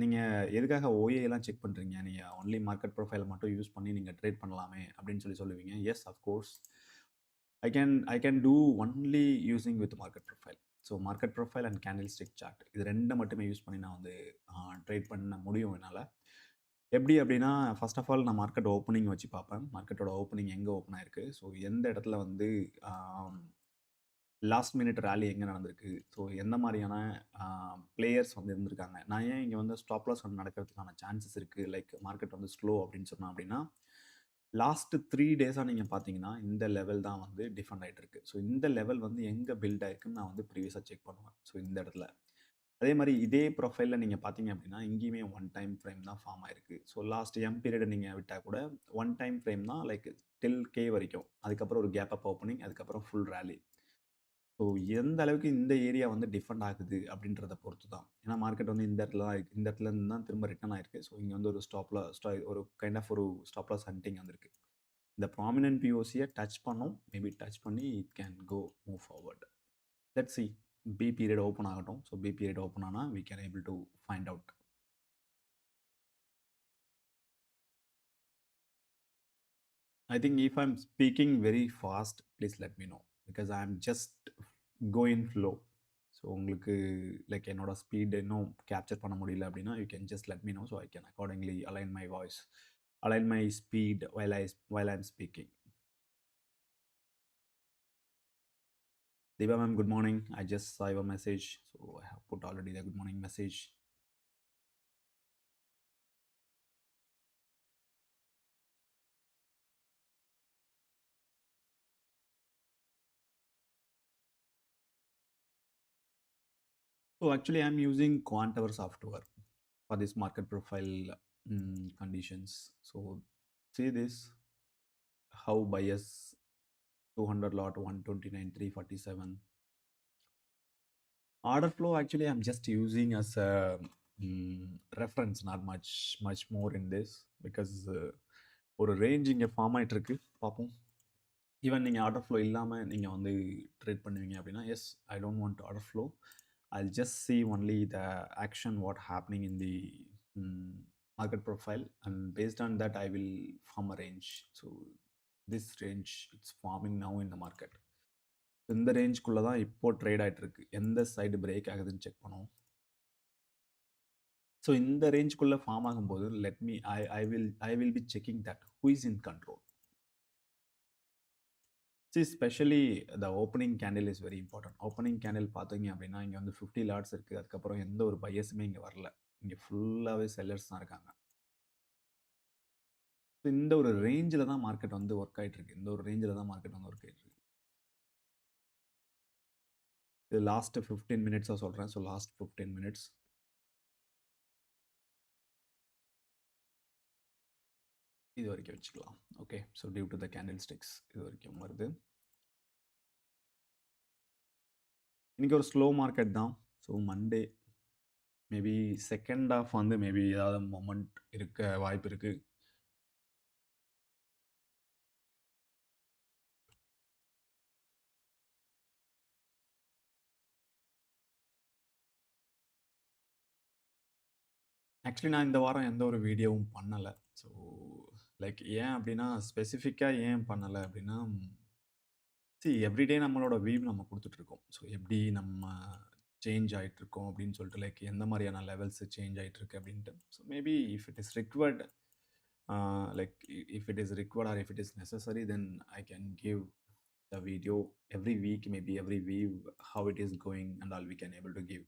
நீங்கள் எதுக்காக ஓஏலாம் செக் பண்ணுறீங்க? நீங்கள் ஒன்லி மார்க்கெட் ப்ரொஃபைலை மட்டும் யூஸ் பண்ணி நீங்கள் ட்ரேட் பண்ணலாமே அப்படின்னு சொல்லுவீங்க. Yes of course I can do only using with market profile. So market profile and candle stick chart இது 2 மட்டுமே யூஸ் பண்ணி நான் வந்து ட்ரேட் பண்ண முடியும் என்னால். எப்படி அப்படின்னா, ஃபர்ஸ்ட் ஆஃப் ஆல் நான் மார்க்கெட் ஓப்பனிங் வச்சு பார்ப்பேன். மார்க்கெட்டோட ஓப்பனிங் எங்கே ஓப்பன் ஆயிருக்கு. ஸோ எந்த இடத்துல வந்து லாஸ்ட் மினிட் ராலி எங்கே நடந்திருக்கு. ஸோ எந்த மாதிரியான பிளேயர்ஸ் வந்து இருந்திருக்காங்க. நான் ஏன் இங்கே வந்து ஸ்டாப் லாஸ் வந்து நடக்கிறதுக்கான சான்சஸ் இருக்குது. லைக் மார்க்கெட் வந்து ஸ்லோ அப்படின்னு சொன்னோம் அப்படின்னா, லாஸ்ட் 3 டேஸா நீங்க பார்த்தீங்கன்னா, இந்த லெவல் தான் வந்து டிஃபெண்ட் ஆயிட்டு இருக்கு. ஸோ இந்த லெவல் வந்து எங்க பில்ட் ஆயிருக்குன்னு நான் வந்து ப்ரீவியஸா செக் பண்ணுவேன். ஸோ இந்த இடத்துல. அதே மாரி இதே ப்ரொஃபைல்ல நீங்க பார்த்தீங்க அப்படின்னா, இங்கேயுமே 1 டைம் ஃப்ரேம் தான் ஃபார்ம் ஆயிருக்கு. ஸோ லாஸ்ட் எம் பீரியட நீங்க விட்டா கூட 1 டைம் ஃப்ரேம் தான் லைக் டில் கே வரைக்கும். அதுக்கப்புறம் ஒரு கேப் அப் ஓப்பனிங், அதுக்கப்புறம் ஃபுல் ராலி. ஸோ எந்த அளவுக்கு இந்த ஏரியா வந்து டிஃபெண்ட் ஆகுது அப்படின்றத பொறுத்து தான். ஏன்னா மார்க்கெட் வந்து இந்த இடத்துல தான் இருக்கு. இந்த இடத்துல இருந்து தான் திரும்ப ரிட்டர்ன் ஆயிருக்கு. ஸோ இங்க வந்து ஒரு கைண்ட் ஆஃப் ஒரு ஸ்டாப் லாஸ் ஹண்டிங் வந்திருக்கு. இந்த ப்ராமினன்ட் பிஓசியை டச் பண்ணும். மேபி டச் பண்ணி it can go move forward. Let's see. B period open ஆகட்டும். ஸோ பி பீரியட் ஓப்பன் ஆனால் we can able to find out. I think if I'm speaking very fast, please let me know because I'm just go in flow. So உங்களுக்கு like என்னோட speed இன்னும் capture பண்ண முடியல அப்படின்னா you can just let me know so I can accordingly align my voice, align my speed while I'm speaking. Diva ma'am, good morning. I just saw your message, so I have put already the good morning message. So actually, I'm using Quantover software for this market profile conditions. So see this, how bias 200 lot 129 347 order flow. Actually, I'm just using as a reference, not much more in this because ஒரு range இங்கே form ஆகிட்டு இருக்கு, பார்ப்போம். Even நீங்கள் order flow இல்லாமல் நீங்கள் வந்து trade பண்ணுவீங்க அப்படின்னா, yes I don't want order flow. I'll just see only the action what happening in the market profile, and based on that I will form a range. So this range it's forming now in the market. இந்த ரேஞ்சுக்குள்ளே தான் இப்போ trade ஆகிட்டு இருக்கு. எந்த side break ஆகுதுன்னு check பண்ணுவோம். So இந்த ரேஞ்சுக்குள்ளே form ஆகும்போது let me I will be checking that who is in control. C specially the opening candle is very important. Opening candle பார்த்தீங்க அப்படின்னா இங்கே வந்து 50 லாட்ஸ் இருக்குது. அதுக்கப்புறம் எந்த ஒரு பையஸுமே இங்கே வரல. இங்கே ஃபுல்லாகவே செல்லர்ஸ் தான் இருக்காங்க. இந்த ஒரு ரேஞ்சில் தான் மார்க்கெட் வந்து ஒர்க் ஆகிட்டு இருக்கு. இந்த ஒரு ரேஞ்சில் தான் மார்க்கெட் வந்து ஒர்க் ஆகிட்டு இருக்கு. இது லாஸ்ட் 15 மினிட்ஸாக சொல்கிறேன். ஸோ லாஸ்ட் 15 மினிட்ஸ் இது வரைக்கும் வச்சுக்கலாம். Okay, so due to the candle sticks இது வரைக்கும் வருது. இன்றைக்கி ஒரு ஸ்லோ மார்க்கெட் தான். So Monday maybe second half வந்து மேபி ஏதாவது மொமெண்ட் இருக்க வாய்ப்பு இருக்குது. ஆக்சுவலி நான் இந்த வாரம் எந்த ஒரு வீடியோவும் பண்ணலை. ஸோ லைக் ஏன் அப்படின்னா ஸ்பெசிஃபிக்காக ஏன் பண்ணலை அப்படின்னா, எவ்ரிடே நம்மளோட வியூ நம்ம கொடுத்துட்ருக்கோம். ஸோ எப்படி நம்ம சேஞ்ச் ஆகிட்டுருக்கோம் அப்படின்னு சொல்லிட்டு, லைக் எந்த மாதிரியான லெவல்ஸ் சேஞ்ச் ஆகிட்டுருக்கு அப்படின்ட்டு. So maybe if it is required, like if it is required or if it is necessary, then I can give the video every week, maybe every week, how it is going and all we can able to give.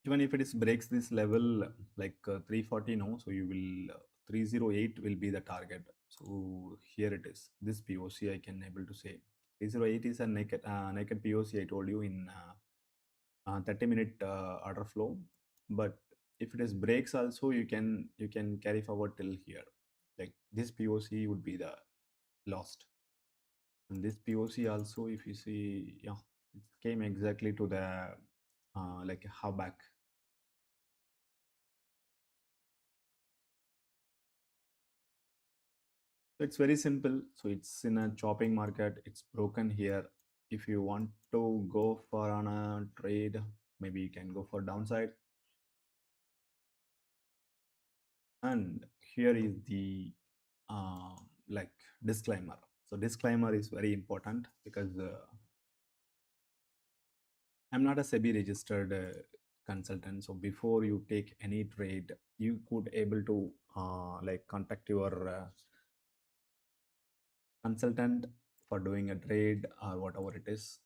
Even if it is breaks this level like 340 now, so you will 308 will be the target. So here it is, this POC I can able to say 308 is a naked POC. I told you in 30-minute order flow, but if it is breaks also, you can carry forward till here. Like this POC would be the lost, and this POC also, if you see, yeah, it came exactly to the like a half back. It's very simple. So it's in a chopping market. It's broken here. If you want to go for on a trade, maybe you can go for downside. And here is the like disclaimer. So disclaimer is very important because I'm not a SEBI registered consultant. So before you take any trade, you could able to like contact your consultant for doing a trade or whatever it is.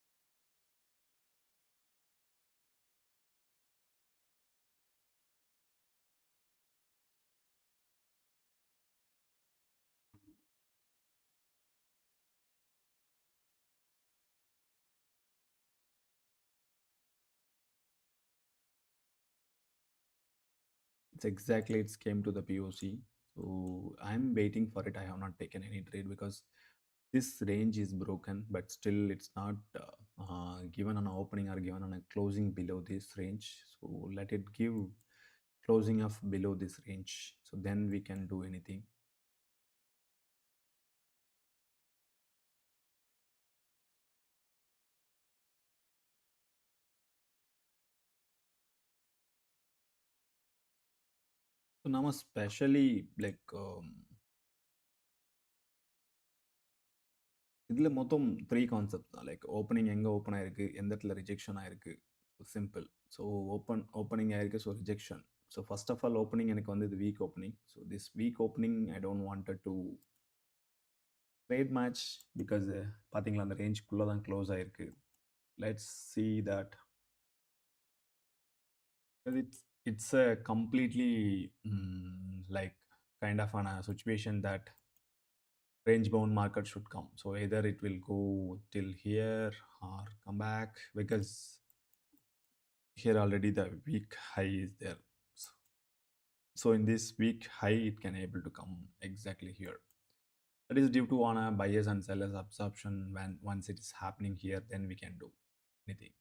It's came to the POC. So I'm waiting for it. I have not taken any trade because this range is broken, but still it's not given an opening or given on a closing below this range. So let it give closing of below this range, so then we can do anything. So now especially like இதுல மொத்தம் 3 concept தான். Like opening எங்க open ஆயிருக்கு, எந்த இடத்துல rejection ஆயிருக்கு. Simple. So opening ஆயிருக்கு. So rejection. So first of all opening எனக்கு வந்து இது weak opening. So this weak opening I don't wanted to trade much because பார்த்தீங்களா அந்த ரேஞ்சுக்குள்ளே தான் க்ளோஸ் ஆயிருக்கு. Let's see that it's a completely like kind of on a situation that range bound market should come. So either it will go till here or come back because here already the weak high is there. So in this weak high it can able to come exactly here. That is due to on a buyers and sellers absorption. When once it is happening here, then we can do anything.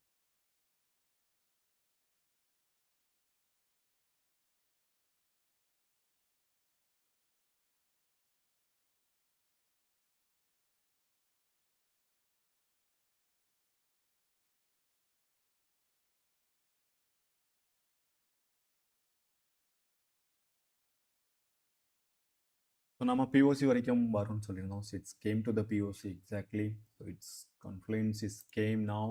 So நம்ம POC வரைக்கும் வரும்னு சொல்லியிருந்தோம். So it's came to the POC exactly. So its confluence is came now.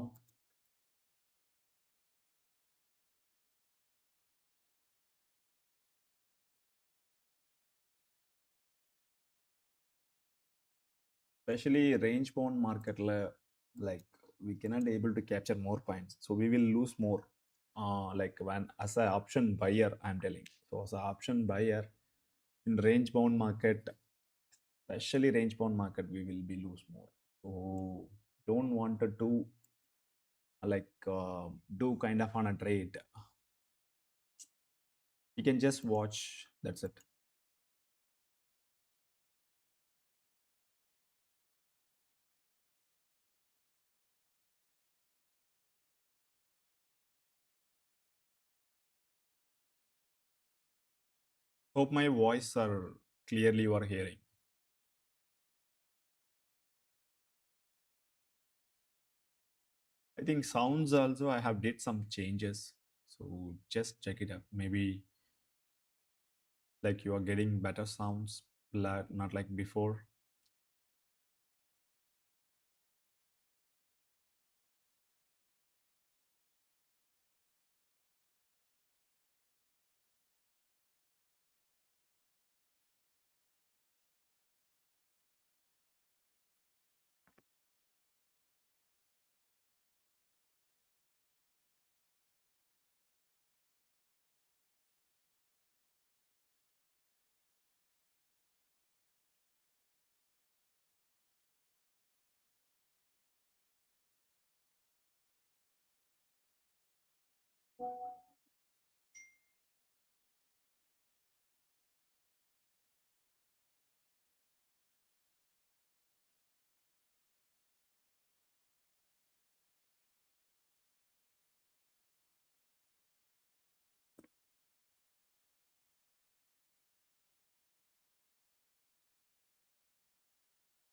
Especially range bound marketல like we cannot able to capture more points. So we will lose more. Like when as a option buyer, I'm telling. So as a option buyer in range bound market, especially range bound market, we will be lose more. So don't want to do like do kind of on a trade. You can just watch. That's it. Hope my voice are clearly you are hearing. I think sounds also I have did some changes. So just check it out. Maybe like you are getting better sounds, not like before.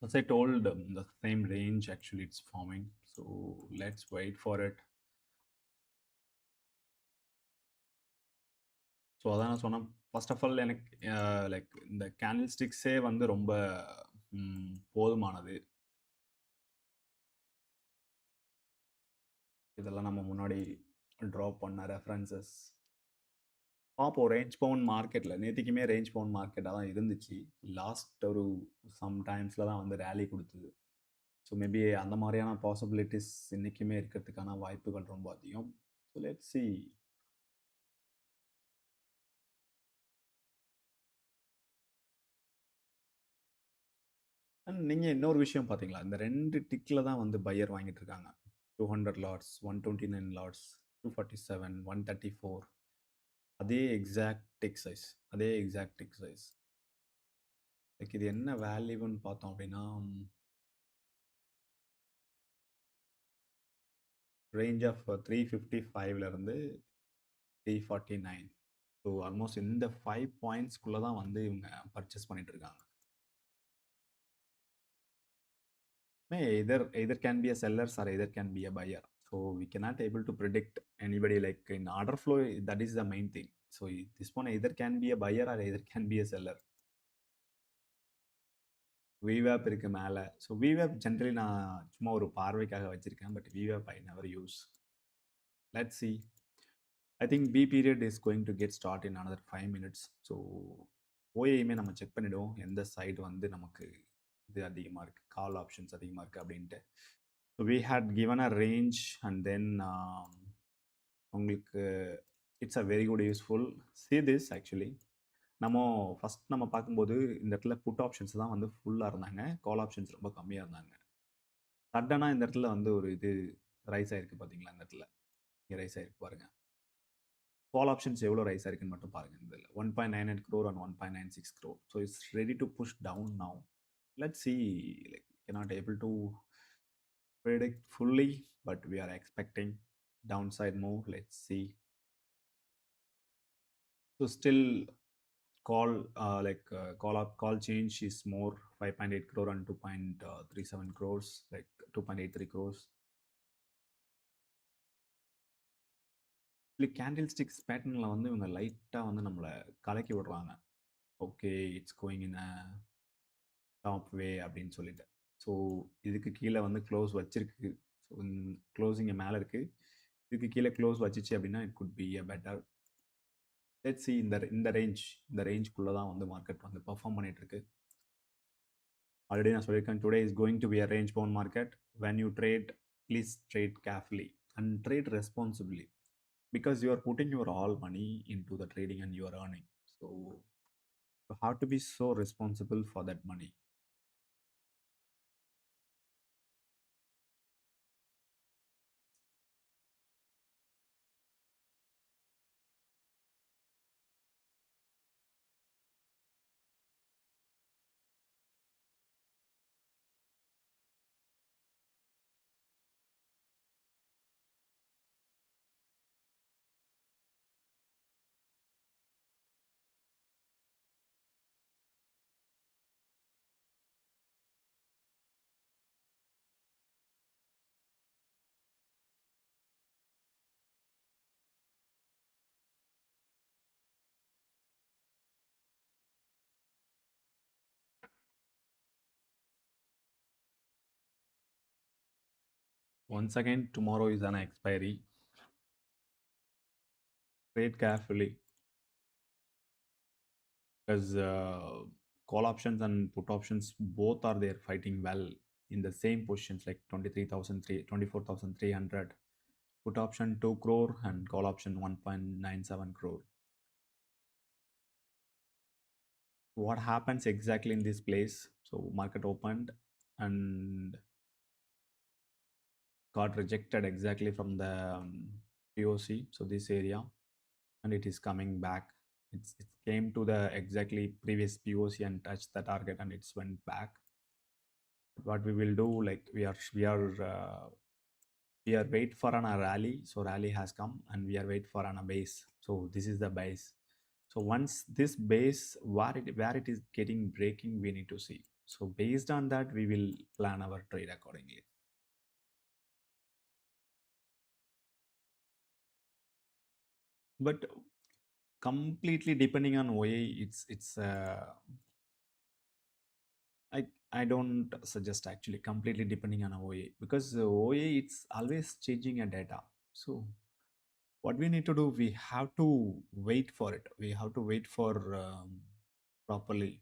As I told, the same range actually it's forming. So let's wait for it. So அதான் நான் சொன்னேன் first of all எனக்கு like இந்த candle ஸ்டிக்ஸே வந்து ரொம்ப போதுமானது. இதெல்லாம் நம்ம முன்னாடி ட்ரா பண்ண ரெஃபரன்சஸ். பார்ப்போம் ரேஞ்ச் பவுண்ட் மார்க்கெட்டில் நேற்றுக்குமே ரேஞ்ச் பவுண்ட் மார்க்கெட்டாக தான் இருந்துச்சு. லாஸ்ட் ஒரு சம் டைம்ஸில் தான் வந்து ரேலி கொடுத்தது. ஸோ மேபி அந்த மாதிரியான பாசிபிலிட்டிஸ் இன்றைக்குமே இருக்கிறதுக்கான வாய்ப்புகள் ரொம்ப அதிகம். So let's see. அண்ட் நீங்கள் இன்னொரு விஷயம் பார்த்தீங்களா, இந்த 2 டிக்கில் தான் வந்து பையர் வாங்கிட்டு இருக்காங்க. 200 லாட்ஸ், 129 லாட்ஸ், 247, 134. அதே எக்ஸாக்ட் டிக் சைஸ், அதே எக்ஸாக்ட் டிக் சைஸ். லைக் இது என்ன வேல்யூன்னு பார்த்தோம் அப்படின்னா ரேஞ்ச் ஆஃப் 355லேருந்து 349. ஸோ ஆல்மோஸ்ட் இந்த 5 பாயிண்ட்ஸ்குள்ள தான் வந்து இவங்க பர்ச்சேஸ் பண்ணிட்டு இருக்காங்க. Either can be a sellers or either can be a buyer. So we cannot able to predict anybody like in order flow. That is the main thing. So this one either can be a buyer or either can be a seller. VWAP இருக்கு மேல. So VWAP generally நான் சும்மா ஒரு பார்வைக்காக வச்சிருக்கேன். But VWAP I never use. Let's see. I think B period is going to get start in another 5 minutes. So OAயுமே நம்ம check பண்ணிடுவோம். எந்த சைடு வந்து நமக்கு இது அதிகமா இருக்கு. கால் ஆப்ஷன்ஸ் அதிகமா இருக்கு அப்படின்ட்டு. So we had given a range and then உங்களுக்கு it's a very good useful. See this actually. நம்ம ஃபர்ஸ்ட் நம்ம பார்க்கும்போது இந்த இடத்துல புட் ஆப்ஷன்ஸ் தான் வந்து ஃபுல்லா இருந்தாங்க. கால் ஆப்ஷன்ஸ் ரொம்ப கம்மியா இருந்தாங்க. சடனா இந்த இடத்துல வந்து ஒரு இது ரைஸ் ஆயிருக்கு பார்த்தீங்களா? இந்த இடத்துல. இங்க ரைஸ் ஆயிருக்கு பாருங்க. கால் ஆப்ஷன்ஸ் எவ்வளோ ரைஸ் ஆயிருக்குன்னு மட்டும் பாருங்க இந்த இதில. 1.98 crore and 1.96 crore. So it's ready to push down now. Let's see. Like cannot able to predict fully, but we are expecting downside move. Let's see. So still call change is more 5.8 crore and 2.37 crores, like 2.83 crores. இல்லை candle sticks பேட்டர்னில் வந்து இவங்க லைட்டாக வந்து நம்மளை கலக்கி விடுறாங்க. Okay it's going in a top way அப்படின்னு சொல்லிட்டு. ஸோ இதுக்கு கீழே வந்து க்ளோஸ் வச்சிருக்கு. ஸோ க்ளோஸிங் மேலே இருக்குது. இதுக்கு கீழே க்ளோஸ் வச்சிச்சு அப்படின்னா it could be a better. Let's see இந்த ரேஞ்சுக்குள்ளே தான் வந்து மார்க்கெட் வந்து பர்ஃபார்ம் பண்ணிட்டு இருக்கு. ஆல்ரெடி நான் சொல்லியிருக்கேன் today is going to be a range bound market. When you trade please trade carefully and trade responsibly because you are putting your all money into the trading and you are earning. So you have to be so responsible for that money. Once again, tomorrow is an expiry. Trade carefully because call options and put options both are there fighting well in the same positions like 24,300. Put option 2 crore and call option 1.97 crore. What happens exactly in this place? So market opened and got rejected exactly from the POC, so this area, and it is coming back. It came to the exactly previous POC and touched the target and it's went back. What we will do, like we are wait for a rally. So rally has come and we are wait for a base. So this is the base. So once this base where it is getting breaking, we need to see. So based on that, we will plan our trade accordingly. But completely depending on OA, it's I don't suggest actually completely depending on OA because OA it's always changing a data. So what we need to do, we have to wait for it. We have to wait for properly.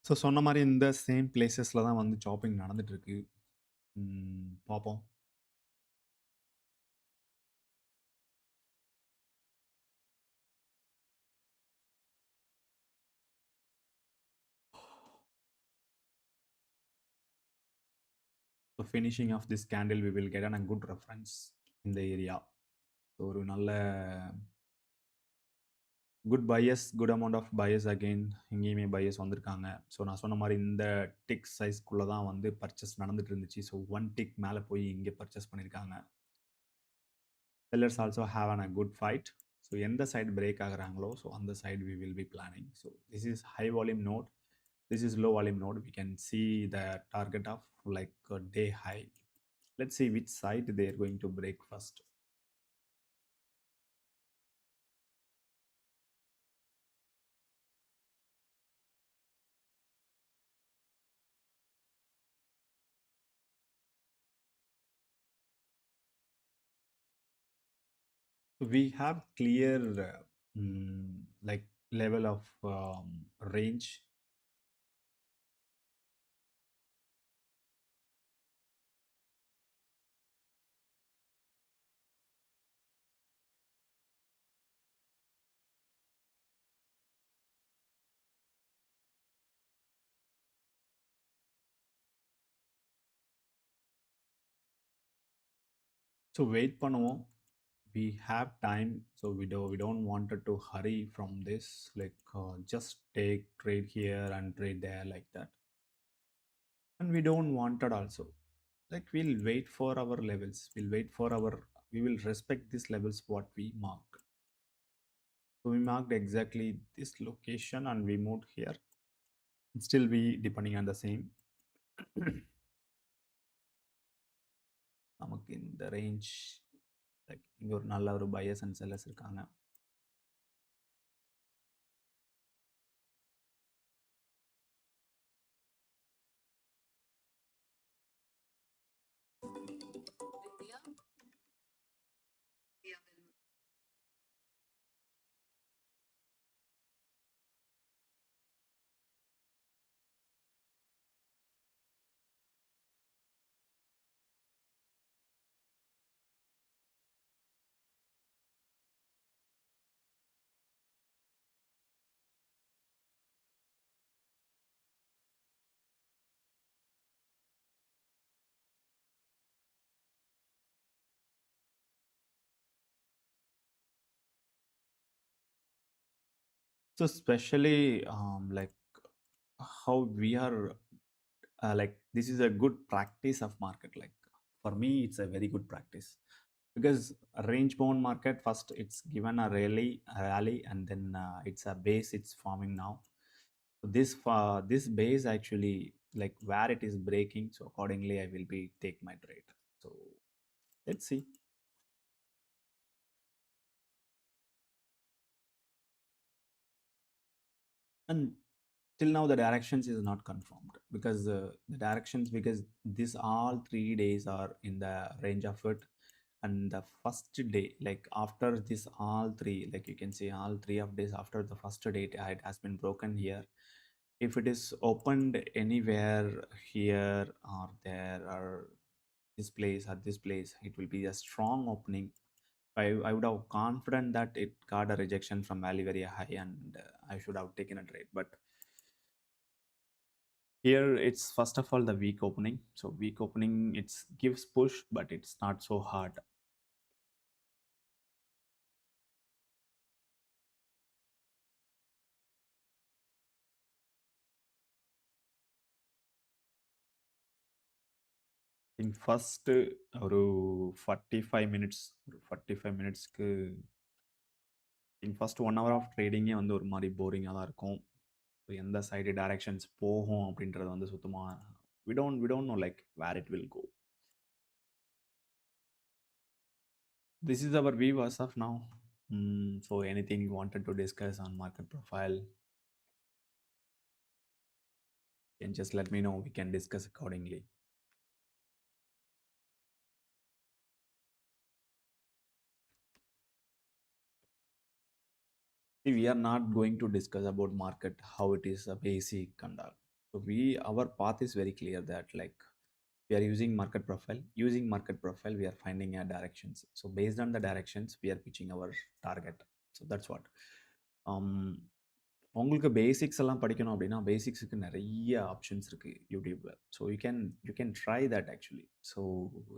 So சொன்ன மாதிரி இந்த same பிளேசஸில் தான் வந்து shopping நடந்துட்டுருக்கு. பார்ப்போம். So finishing of this candle we will get an a good reference இந்த area. So ஒரு நல்ல good buyers, good amount of buyers again இங்கேயுமே பையர்ஸ் வந்திருக்காங்க. ஸோ நான் சொன்ன மாரி இந்த டிக் சைஸ்க்குள்ள தான் வந்து பர்ச்சேஸ் நடந்துட்டு இருந்துச்சு. ஸோ 1 டிக் மேல போய் இங்கே பர்ச்சேஸ் பண்ணியிருக்காங்க. Sellers also have an a good fight. So எந்த சைடு பிரேக் ஆகுறாங்களோ, ஸோ அந்த side we will be planning. So this is high volume node. This is low volume node. We can see the target of like a day high. Let's see which side they are going to break first. We have clear like level of range. So wait பண்ணுவோம். We have time, so we don't wanted to hurry from this. Like just take trade here and trade there like that. And we don't wanted also. Like we'll wait for our levels. We'll wait for our. We will respect these levels what we mark. So we marked exactly this location and we moved here. Still we depending on the same. நமக்கு இந்த range like இங்கே ஒரு நல்ல ஒரு buyers and sellers இருக்காங்க. So especially like how we are like this is a good practice of market. Like for me it's a very good practice because a range bound market first it's given a rally and then it's a base it's forming now. So this base actually like where it is breaking, so accordingly I will be take my trade. So let's see. And till now the directions is not confirmed because the directions because these all 3 days are in the range of it, and the first day like after this all three like you can see all 3 of days after the first day it has been broken here. If it is opened anywhere here or there or this place it will be a strong opening. I would have confident that it got a rejection from value very high and I should have taken a trade, but here it's first of all the weak opening. So weak opening it's gives push but it's not so hard. In first ஒரு 45 minutes 45 minutesக்கு in first 1 hour of trading வந்து ஒரு மாதிரி போரிங்காக தான் இருக்கும். So எந்த side directions போகும் அப்படின்றது வந்து சுத்தமாக we don't know like where it will go. This is our view as of now. So anything you wanted to discuss on market profile, you can just let me know. We can discuss accordingly. See, we are not going to discuss about market how it is a basic and all. So our path is very clear that like we are using market profile. Using market profile, we are finding our directions. So based on the directions, we are pitching our target. So that's what. உங்களுக்கு basics எல்லாம் படிக்கணும் அப்படின்னா பேசிக்ஸுக்கு நிறைய options இருக்குது யூடியூப்பில். So you can try that actually. So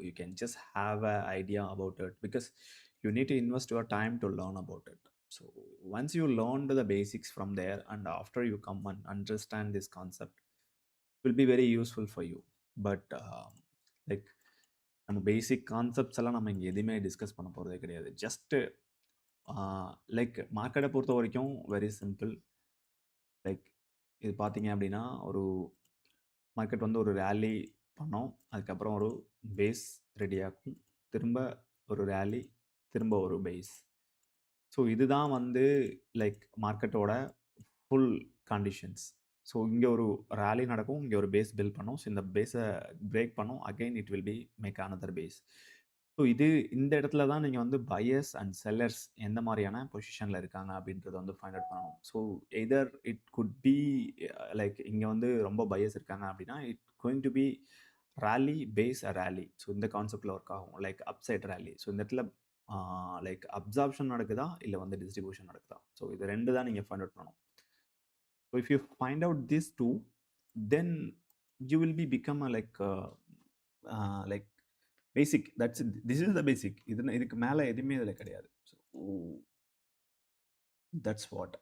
you can just have a idea about it because you need to invest your time to learn about it. So once you learned the basics from there, and after you come and understand this concept, it will be very useful for you. But like நம்ம பேசிக் concepts எல்லாம் நம்ம இங்கே எதுவுமே discuss பண்ண போகிறதே கிடையாது. Just like மார்க்கெட்டை பொறுத்த வரைக்கும் வெரி சிம்பிள். லைக் இது பார்த்தீங்க அப்படின்னா, ஒரு மார்க்கெட் வந்து ஒரு ரேலி பண்ணோம். அதுக்கப்புறம் ஒரு பேஸ் ரெடி ஆகும். திரும்ப ஒரு ரேலி, திரும்ப ஒரு பேஸ். ஸோ இதுதான் வந்து லைக் மார்க்கெட்டோட ஃபுல் கண்டிஷன்ஸ். ஸோ இங்கே ஒரு ரேலி நடக்கும், இங்கே ஒரு பேஸ் பில்ட் பண்ணும். ஸோ இந்த பேஸை பிரேக் பண்ணும், again it will be make another base. So இந்த இடத்துல தான் நீங்கள் வந்து பையர்ஸ் அண்ட் செல்லர்ஸ் எந்த மாதிரியான பொசிஷனில் இருக்காங்க அப்படின்றத வந்து ஃபைண்ட் அவுட் பண்ணணும். So either it could be like இங்கே வந்து ரொம்ப பையர்ஸ் இருக்காங்க அப்படின்னா it going to be rally base a rally. So இந்த கான்செப்டில் ஒர்க் ஆகும், லைக் அப்சைட் ரேலி. ஸோ இந்த இடத்துல லைக் அப்சார்ப்ஷன் நடக்குதா இல்லை வந்து டிஸ்ட்ரிபியூஷன் நடக்குதா. ஸோ இது ரெண்டு தான் நீங்கள் ஃபைண்ட் அவுட் பண்ணணும். So if you find out this two, then you will be become a like basic. That's this is the basic. இதுக்கு மேலே எதுவுமே இதில் கிடையாது. So that's what.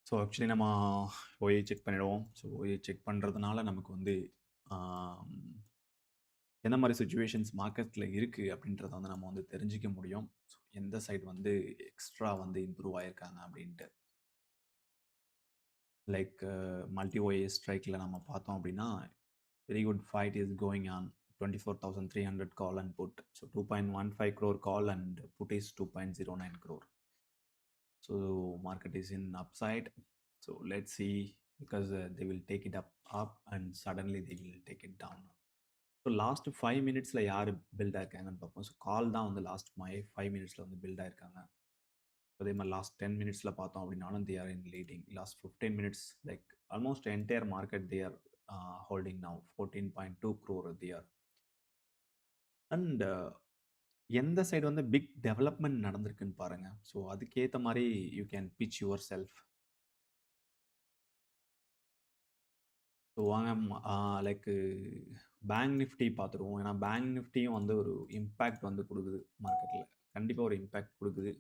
So actually நம்ம ஓஏ செக் பண்ணிடுவோம். ஸோ ஓஏ செக் பண்ணுறதுனால நமக்கு வந்து எந்த மாதிரி சுச்சுவேஷன்ஸ் மார்க்கெட்டில் இருக்குது அப்படின்றத வந்து நம்ம வந்து தெரிஞ்சிக்க முடியும். ஸோ எந்த சைடு வந்து எக்ஸ்ட்ரா வந்து இம்ப்ரூவ் ஆகியிருக்காங்க அப்படின்ட்டு. லைக் மல்டி ஓஏ ஸ்ட்ரைக்கில் நம்ம பார்த்தோம் அப்படின்னா very good fight is going on. 24,300 call and put. So 2.15 crore call and put is 2.09 crore. So market is in upside. So let's see, because they will take it up and suddenly they will take it down. So last 5 minutesல யார் build ஆயிருக்காங்கன்னு பார்ப்போம். So கால் தான் வந்து last 5 மினிட்ஸில் வந்து build ஆயிருக்காங்க. அதே மாதிரி last 10 மினிட்ஸில் பார்த்தோம் அப்படின்னாலும் they are in leading. Last 15 minutes like almost entire market they are holding now 14.2 crore they are. And எந்த சைடு வந்து பிக் டெவலப்மெண்ட் நடந்திருக்குன்னு பாருங்க. ஸோ அதுக்கேற்ற மாதிரி you can pitch your self. So வாங்க லைக் பேங்க் நிஃப்டி பார்த்துருவோம். ஏன்னா bank நிஃப்டியும் வந்து ஒரு இம்பேக்ட் வந்து கொடுக்குது மார்க்கெட்டில். கண்டிப்பாக ஒரு இம்பேக்ட் கொடுக்குது.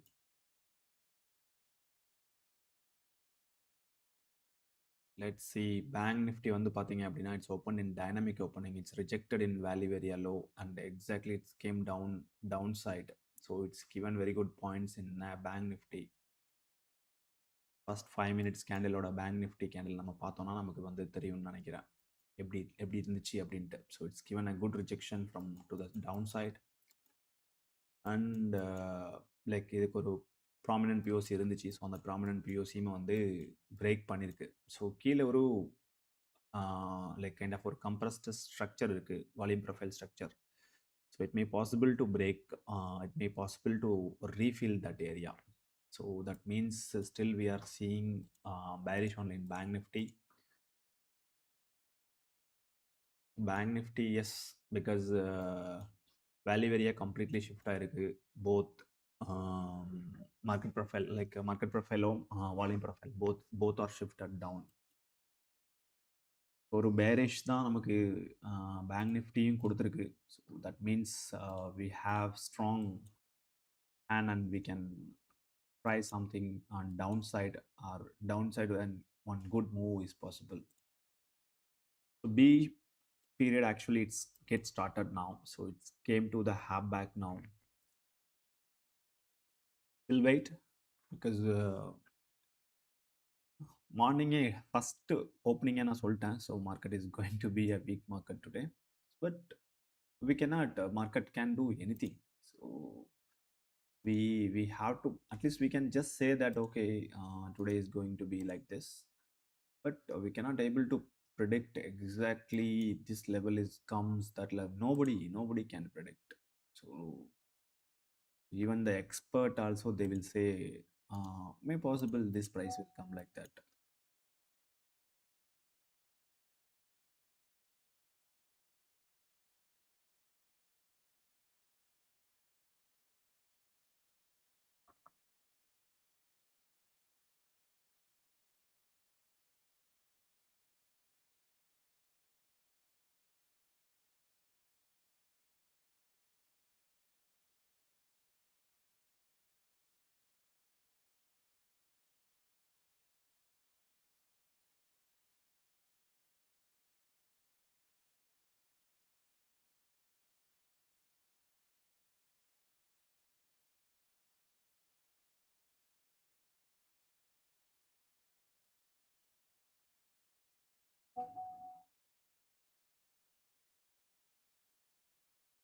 Let's see. பேங்க் நிஃப்டி வந்து பார்த்தீங்க அப்படின்னா it's open in dynamic opening. It's rejected in value area low and exactly it's came down side. So it's given very good points in bank Nifty. First 5 minutes கேண்டிலோட bank Nifty candle நம்ம பார்த்தோம்னா நமக்கு வந்து தெரியும்னு நினைக்கிறேன் எப்படி எப்படி இருந்துச்சு அப்படின்ட்டு. So it's given a good rejection from to the down side. And like இதுக்கு ஒரு ப்ராமினன்ட் பிஓசி இருந்துச்சு. ஸோ அந்த ப்ராமினன்ட் பிஓசியுமே வந்து பிரேக் பண்ணியிருக்கு. ஸோ கீழே ஒரு லைக் கைண்ட் ஆஃப் ஒரு கம்ப்ரஸ்டு ஸ்ட்ரக்சர் இருக்குது, volume profile structure. So it may possible to break, it may possible to refill that area. So that means still we are seeing bearish only in Bank Nifty. Bank Nifty, yes, because value area completely shift ஆயிருக்கு. Both market profile, like market profile volume profile, both are shifted down. ஒரு bearish தான் நமக்கு bank நிஃப்டியும் கொடுத்துருக்கு. So that means we have strong hand and we can try something on downside when one good move is possible. So B period actually it's get started now. So it's came to the half back now. We'll wait because morning first opening நான் சொல்லிட்டேன். So market is going to be a weak market today. But we cannot, market can do anything. So we have to, at least we can just say that okay, today is going to be like this. but we cannot able to predict exactly this level is comes that level. Nobody can predict. So even the expert also they will say, may possible this price will come like that.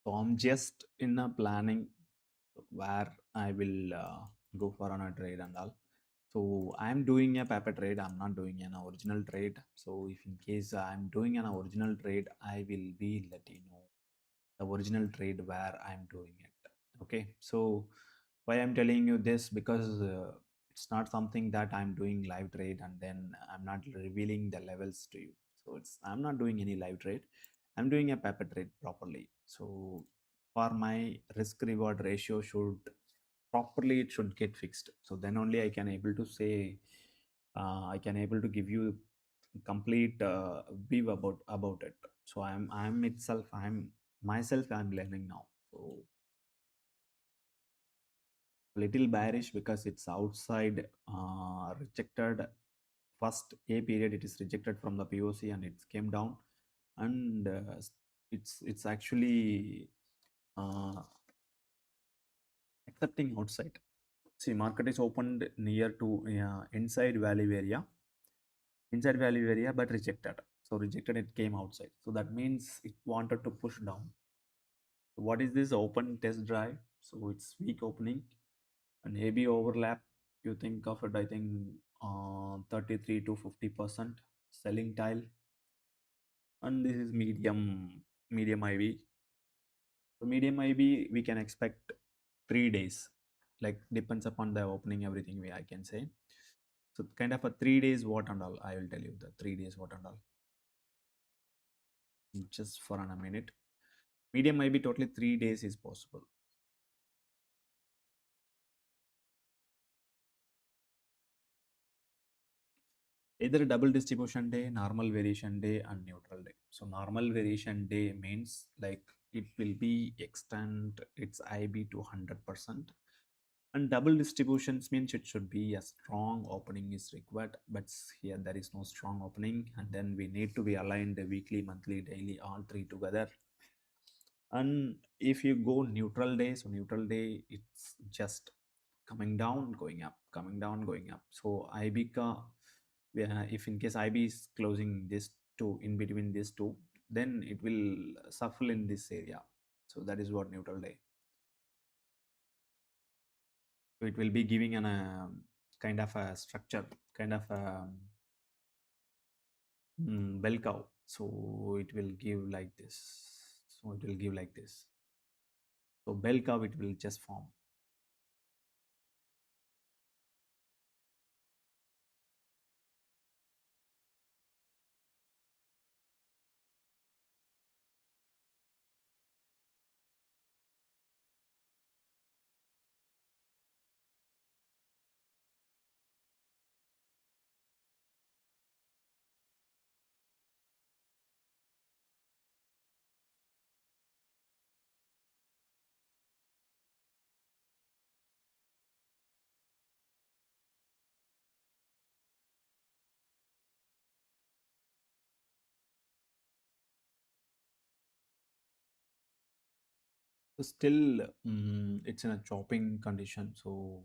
So I'm just in a planning where I will go for on a trade and all. So I'm doing a paper trade. I'm not doing an original trade. So if in case I'm doing an original trade, I will be let you know the original trade where I'm doing it. Okay. So why I'm telling you this, because it's not something that I'm doing live trade and then I'm not revealing the levels to you. So it's I'm not doing any live trade. I'm doing a paper trade properly. So for my risk reward ratio should properly it should get fixed. So then only I can able to say I can able to give you complete view about it. So I'm itself I'm myself I'm learning now. So little bearish because it's outside rejected first A period. It is rejected from the POC and it came down, and it's actually uh, accepting outside. See, market is opened near to inside value area, but rejected. So rejected, it came outside. So that means it wanted to push down. So what is this open test drive? So it's weak opening, an AB overlap. You think of it, I think 33 to 50% selling tile, and this is medium IV. So medium IB we can expect 3 days, like depends upon the opening everything I can say. So kind of a 3 days what and all. I will tell you the 3 days what and all. Just for a minute. Medium IB totally 3 days is possible. Either double distribution day, normal variation day, and neutral day. So normal variation day means like it will be extend its IB to 100%. And double distributions means it should be a strong opening is required, but here there is no strong opening, and then we need to be aligned weekly, monthly, daily, all three together. And if you go neutral day, so neutral day it's just coming down, going up, coming down, going up. So IB ka, if in case IB is closing this two in between these two, then it will shuffle in this area. So that is what neutral day. So it will be giving an kind of a structure, kind of a bell cow. So it will give like this. So it will give like this. So bell cow it will just form. So still, it's in a chopping condition. So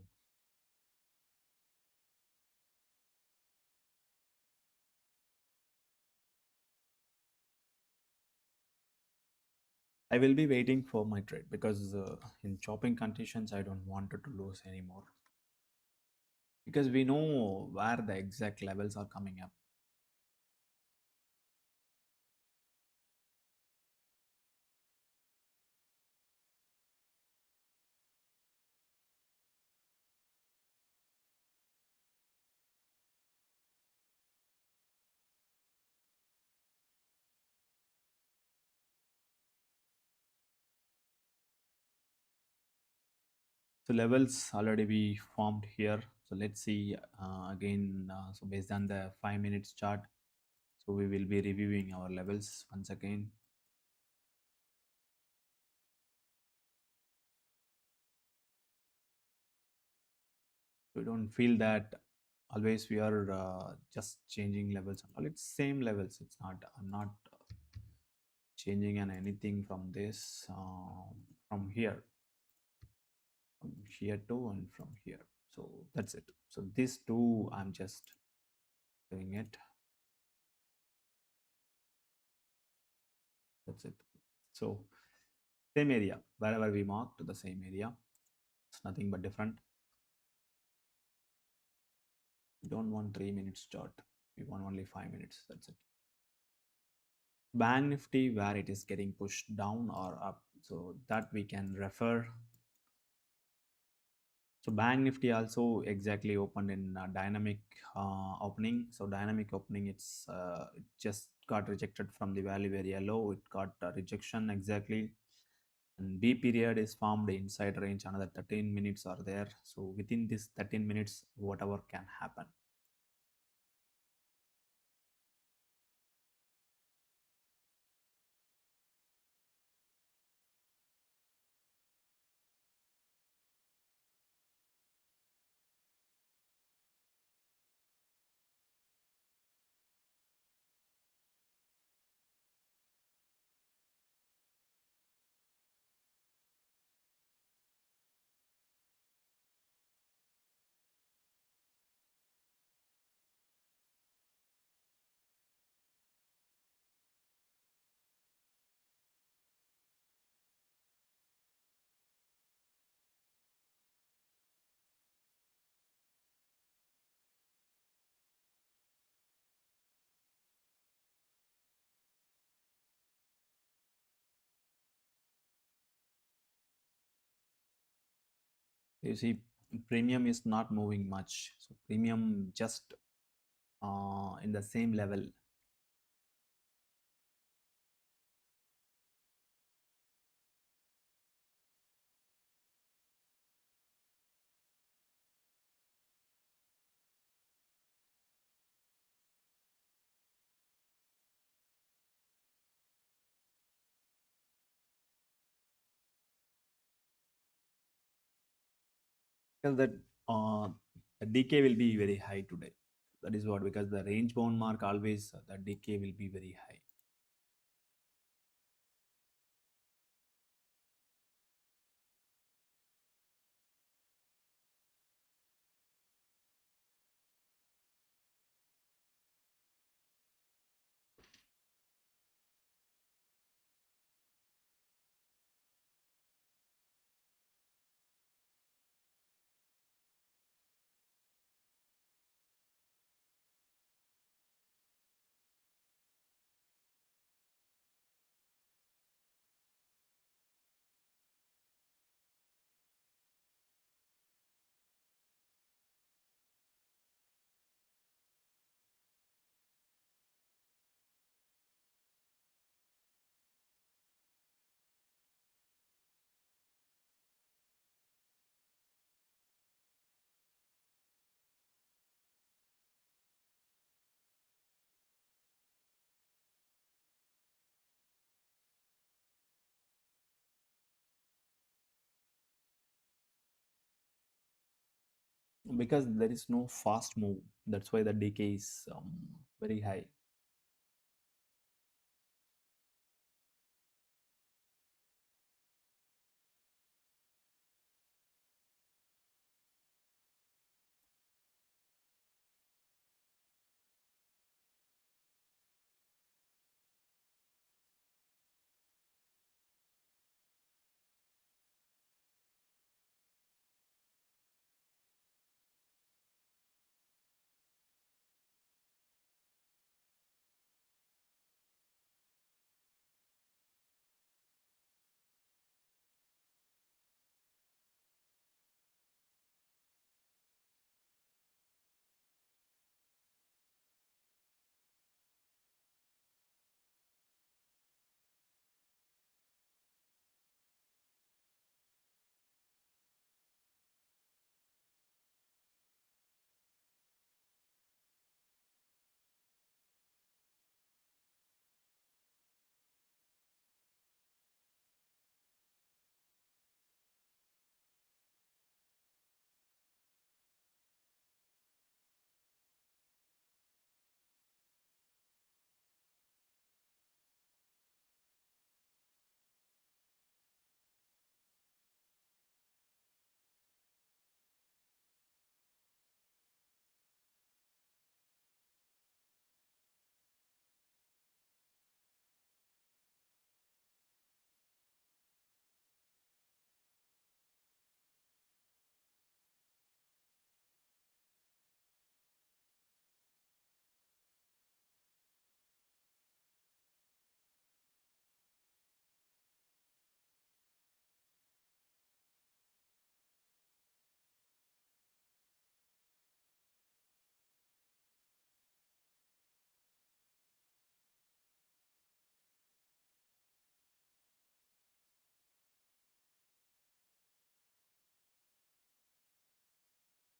I will be waiting for my trade because in chopping conditions, I don't want it to lose anymore because we know where the exact levels are coming up. So levels already we formed here. So let's see again. So based on the 5 minutes chart, so we will be reviewing our levels once again. We don't feel that always we are just changing levels and all. It's same levels. It's not. I'm not changing and anything from this from here, from here to and from here. So that's it. So these two I'm just doing it. That's it. So same area, wherever we marked the same area, it's nothing but different. We don't want 3 minutes chart, we want only 5 minutes. That's it. Bank Nifty, where it is getting pushed down or up, so that we can refer. So Bank Nifty also exactly opened in dynamic opening. So dynamic opening, it just got rejected from the value area low. It got rejection exactly, and B period is formed inside range. Another 13 minutes are there. So within this 13 minutes, whatever can happen. You see, premium is not moving much. So premium just in the same level. Because that the decay will be very high today. That is what, because the range bound mark always the decay will be very high. Because there is no fast move, that's why the decay is very high.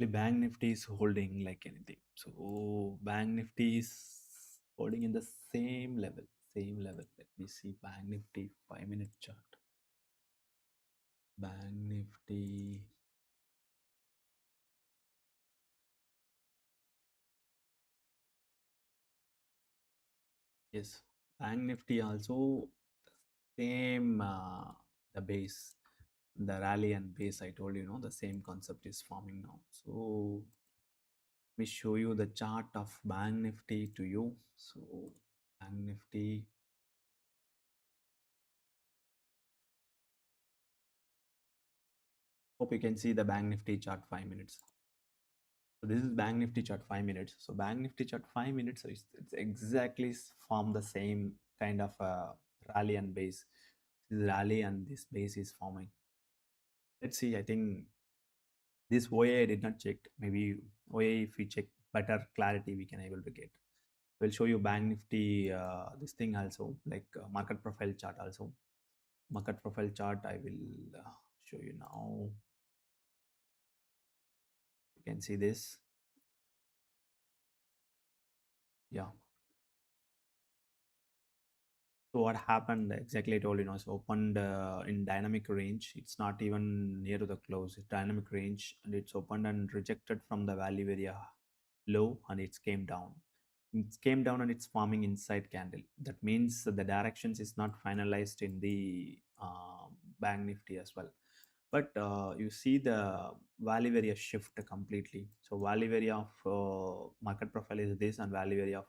Bank Nifty is holding like anything. So Bank Nifty is holding in the same level, same level. Let me see Bank Nifty 5-minute chart. Bank Nifty. Yes, Bank Nifty also same the base, the rally and base. I told you, know, the same concept is forming now. So let me show you the chart of Bank Nifty to you. So Bank Nifty. Hope you can see the Bank Nifty chart 5 minutes. So this is Bank Nifty chart 5 minutes. So Bank Nifty chart 5 minutes, so it's exactly form the same kind of rally and base. This rally and this base is forming. Let's see. I think this OA I did not check. Maybe OA, if we check better clarity, we can able to get. We'll show you Bank Nifty this thing also, like market profile chart also. Market profile chart I will show you now. You can see this. Yeah. So what happened exactly? I told you, know, it's opened in dynamic range. It's not even near to the close. It's dynamic range, and it's opened and rejected from the value area low, and it's came down. It came down and it's forming inside candle. That means the directions is not finalized in the Bank Nifty as well. But you see the value area shift completely. So value area of market profile is this, and value area of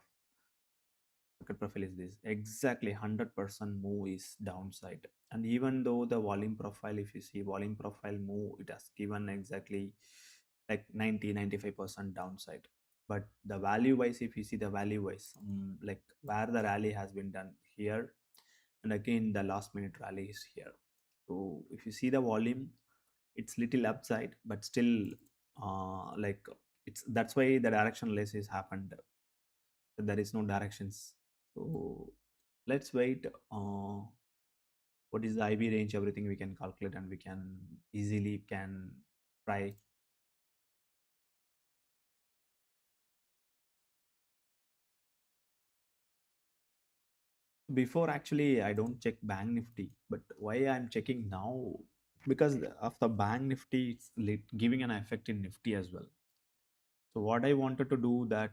market profile is this. Exactly 100% move is downside. And even though the volume profile, if you see volume profile move, it has given exactly like 90-95% downside. But the value wise, if you see the value wise, like where the rally has been done here, and again the last minute rally is here. So if you see the volume, it's little upside, but still like it's that's why the directionless is happened. There is no directions. So let's wait. What is the IB range? Everything we can calculate and we can easily can try. Before actually, I don't check Bank Nifty, but why I'm checking now? Because of the Bank Nifty, it's giving an effect in Nifty as well. So what I wanted to do that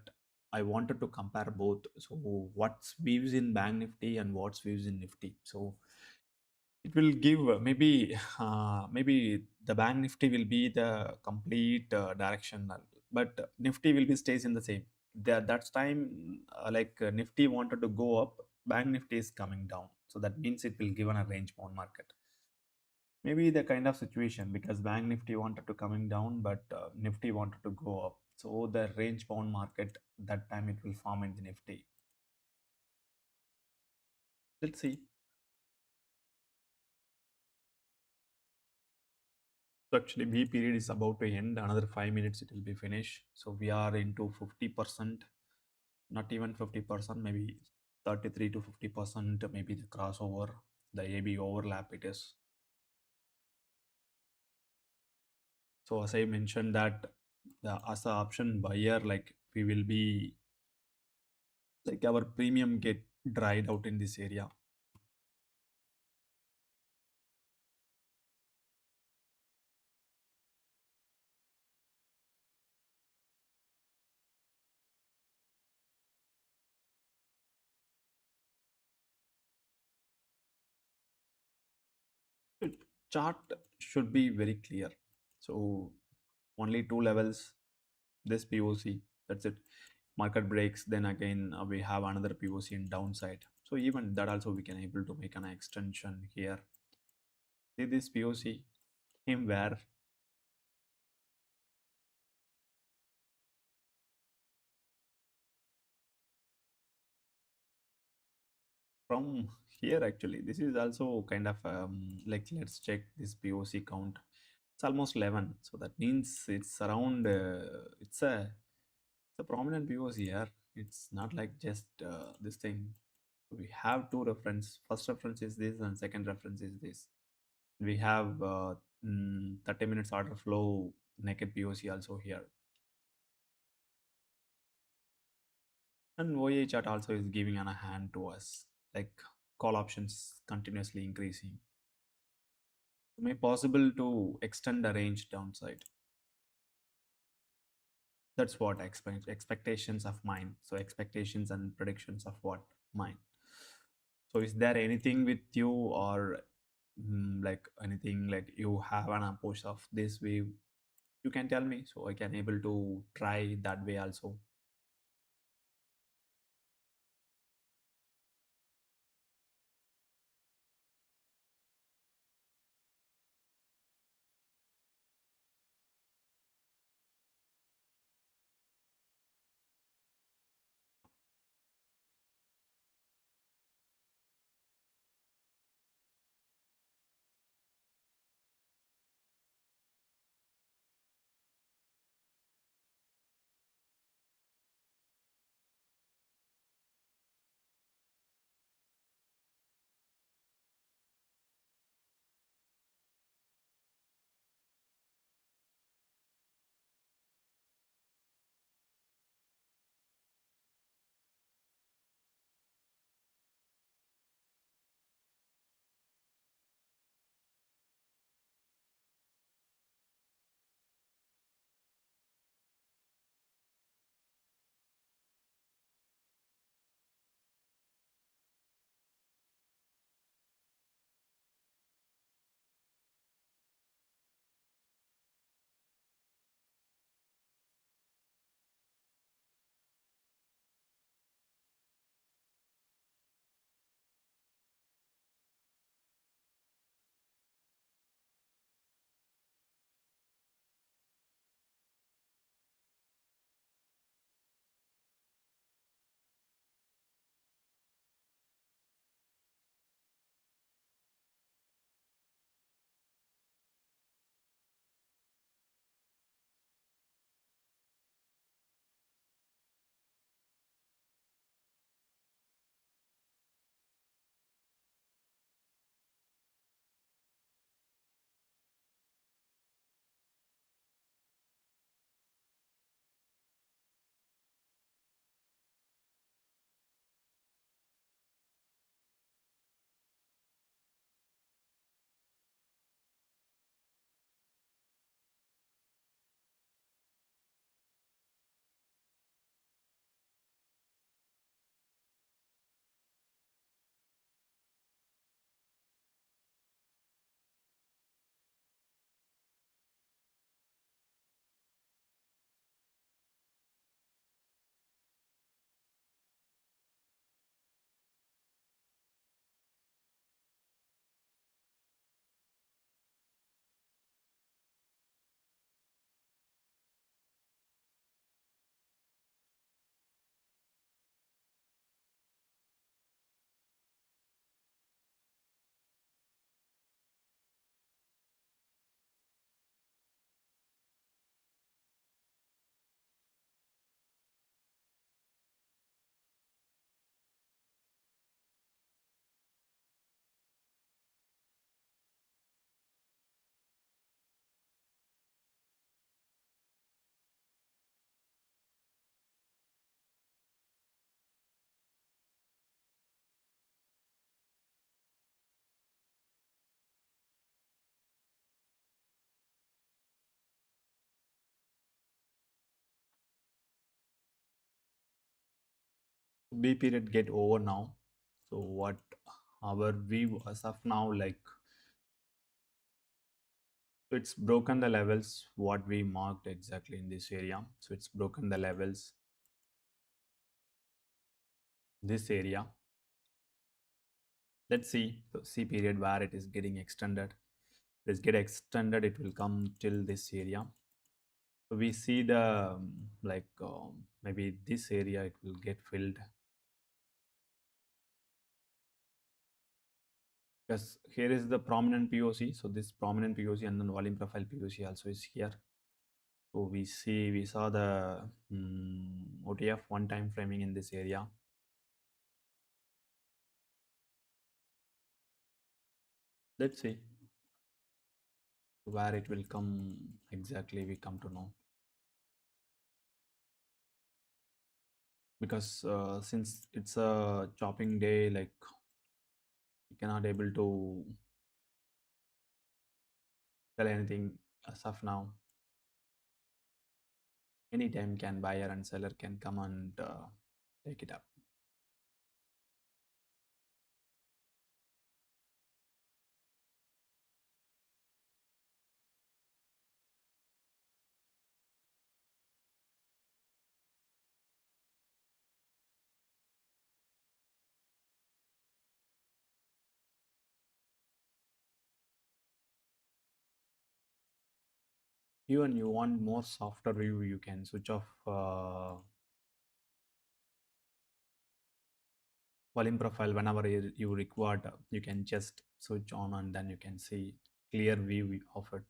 I wanted to compare both. So what's views in Bank Nifty and what's views in Nifty. So it will give maybe the Bank Nifty will be the complete directional, but Nifty will be stays in the same. That's time Nifty wanted to go up, Bank Nifty is coming down. So that means it will give on a range bound market. Maybe the kind of situation because Bank Nifty wanted to coming down, but Nifty wanted to go up. So the range bound market that time it will form in the Nifty. Let's see. So actually, B period is about to end. Another 5 minutes, it will be finished. So we are into 50%, not even 50%, maybe 33 to 50%, maybe the crossover, the AB overlap it is. So as I mentioned that as a option buyer, like we will be like our premium get dried out in this area. Chart should be very clear. So only two levels, this POC, that's it. Market breaks, then again we have another POC in downside. So even that also we can able to make an extension here. See this POC came where from here actually. This is also kind of like let's check this POC count. It's almost 11. So that means it's around it's a prominent POC here. It's not like just this thing. We have two reference. First reference is this and second reference is this. We have 30 minutes order flow naked POC also here. And OA chart also is giving on a hand to us, like call options continuously increasing. May possible to extend the range downside. That's what I expect. Expectations of mine. So expectations and predictions of what mine. So is there anything with you, or like anything like you have an approach of this way? You can tell me so I can able to try that way also. B period get over now. So what our view as of now, like, so it's broken the levels what we marked exactly in this area. So it's broken the levels this area. Let's see the C period where it is getting extended. If it get extended, it will come till this area. So we see the like maybe this area it will get filled, because here is the prominent POC. So this prominent POC and then volume profile POC also is here. So we saw the OTF one time framing in this area. Let's see. Where it will come exactly, we come to know, because since it's a chopping day, like we cannot able to sell anything as of now. Anytime can buyer and seller can come and take it up. Even you want more softer view, you can switch off volume profile whenever you required. You can just switch on and then you can see clear view of it.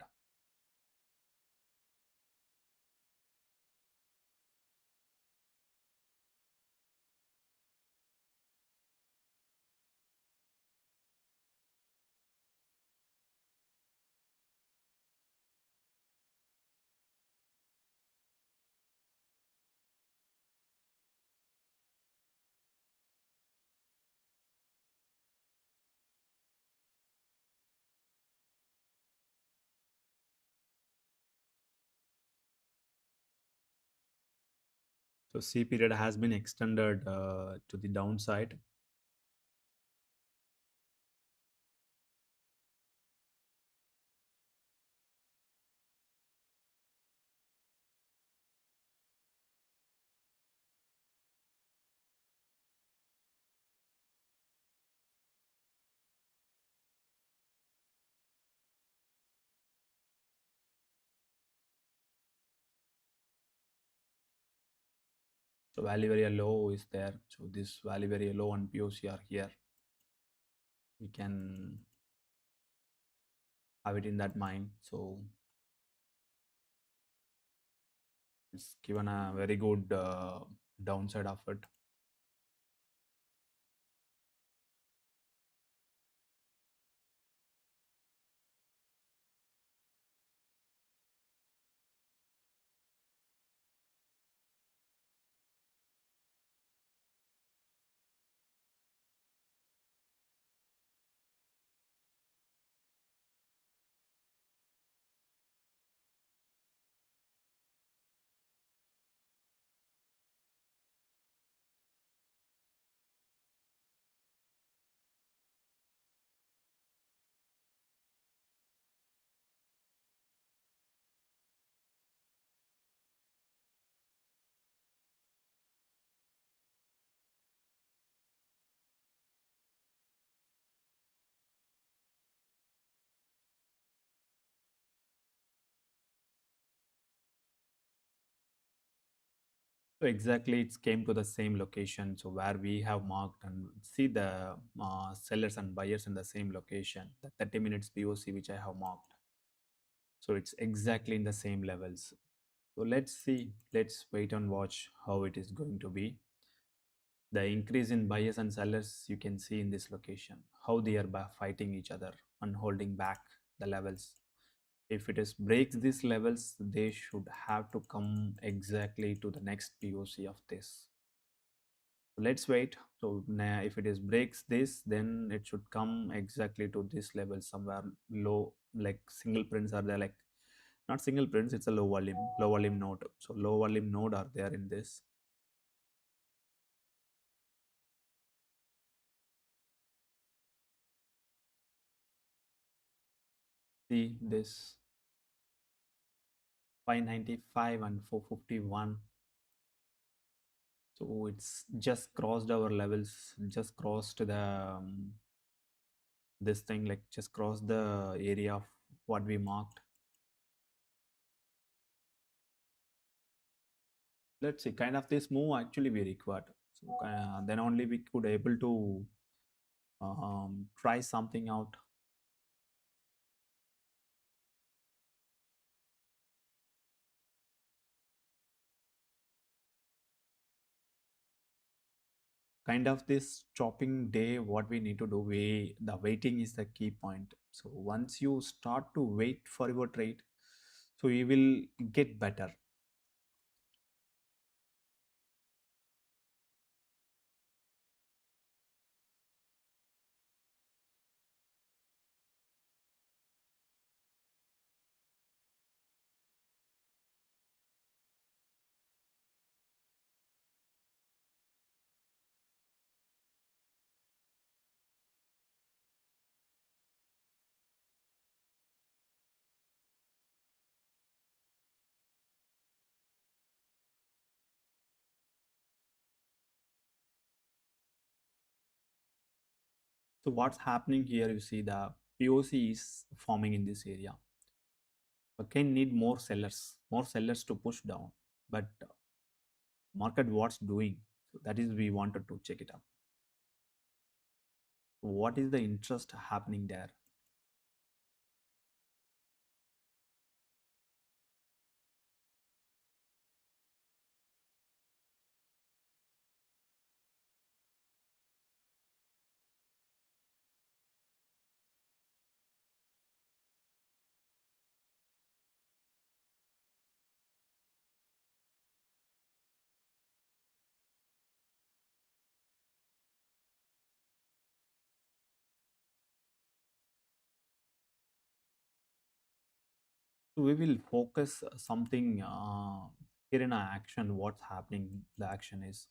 So C period has been extended to the downside. So value area low is there. So this value area low and POC are here. We can have it in that mind. So it's given a very good downside of it. So exactly, it came to the same location. So where we have marked and see the sellers and buyers in the same location, the 30 minutes POC which I have marked. So it's exactly in the same levels. So let's see, let's wait and watch how it is going to be. The increase in buyers and sellers you can see in this location, how they are fighting each other and holding back the levels. If it is breaks these levels, they should have to come exactly to the next POC of this. Let's wait. So if it is breaks this, then it should come exactly to this level somewhere low, like single prints are there, like not single prints, it's a low volume node. So low volume node are there in this. See this 595 and 451. So it's just crossed our levels, just crossed the this thing, like just crossed the area of what we marked. Let's see, kind of this move actually we required. So then only we could able to try something out. kind of this chopping day, what we need to do, the waiting is the key point. So once you start to wait for your trade, so you will get better. So what's happening here, you see the POC is forming in this area. Again, need more sellers to push down. But market what's doing? So that is we wanted to check it out. What is the interest happening there? So we will focus something here in our action. What's happening? The action is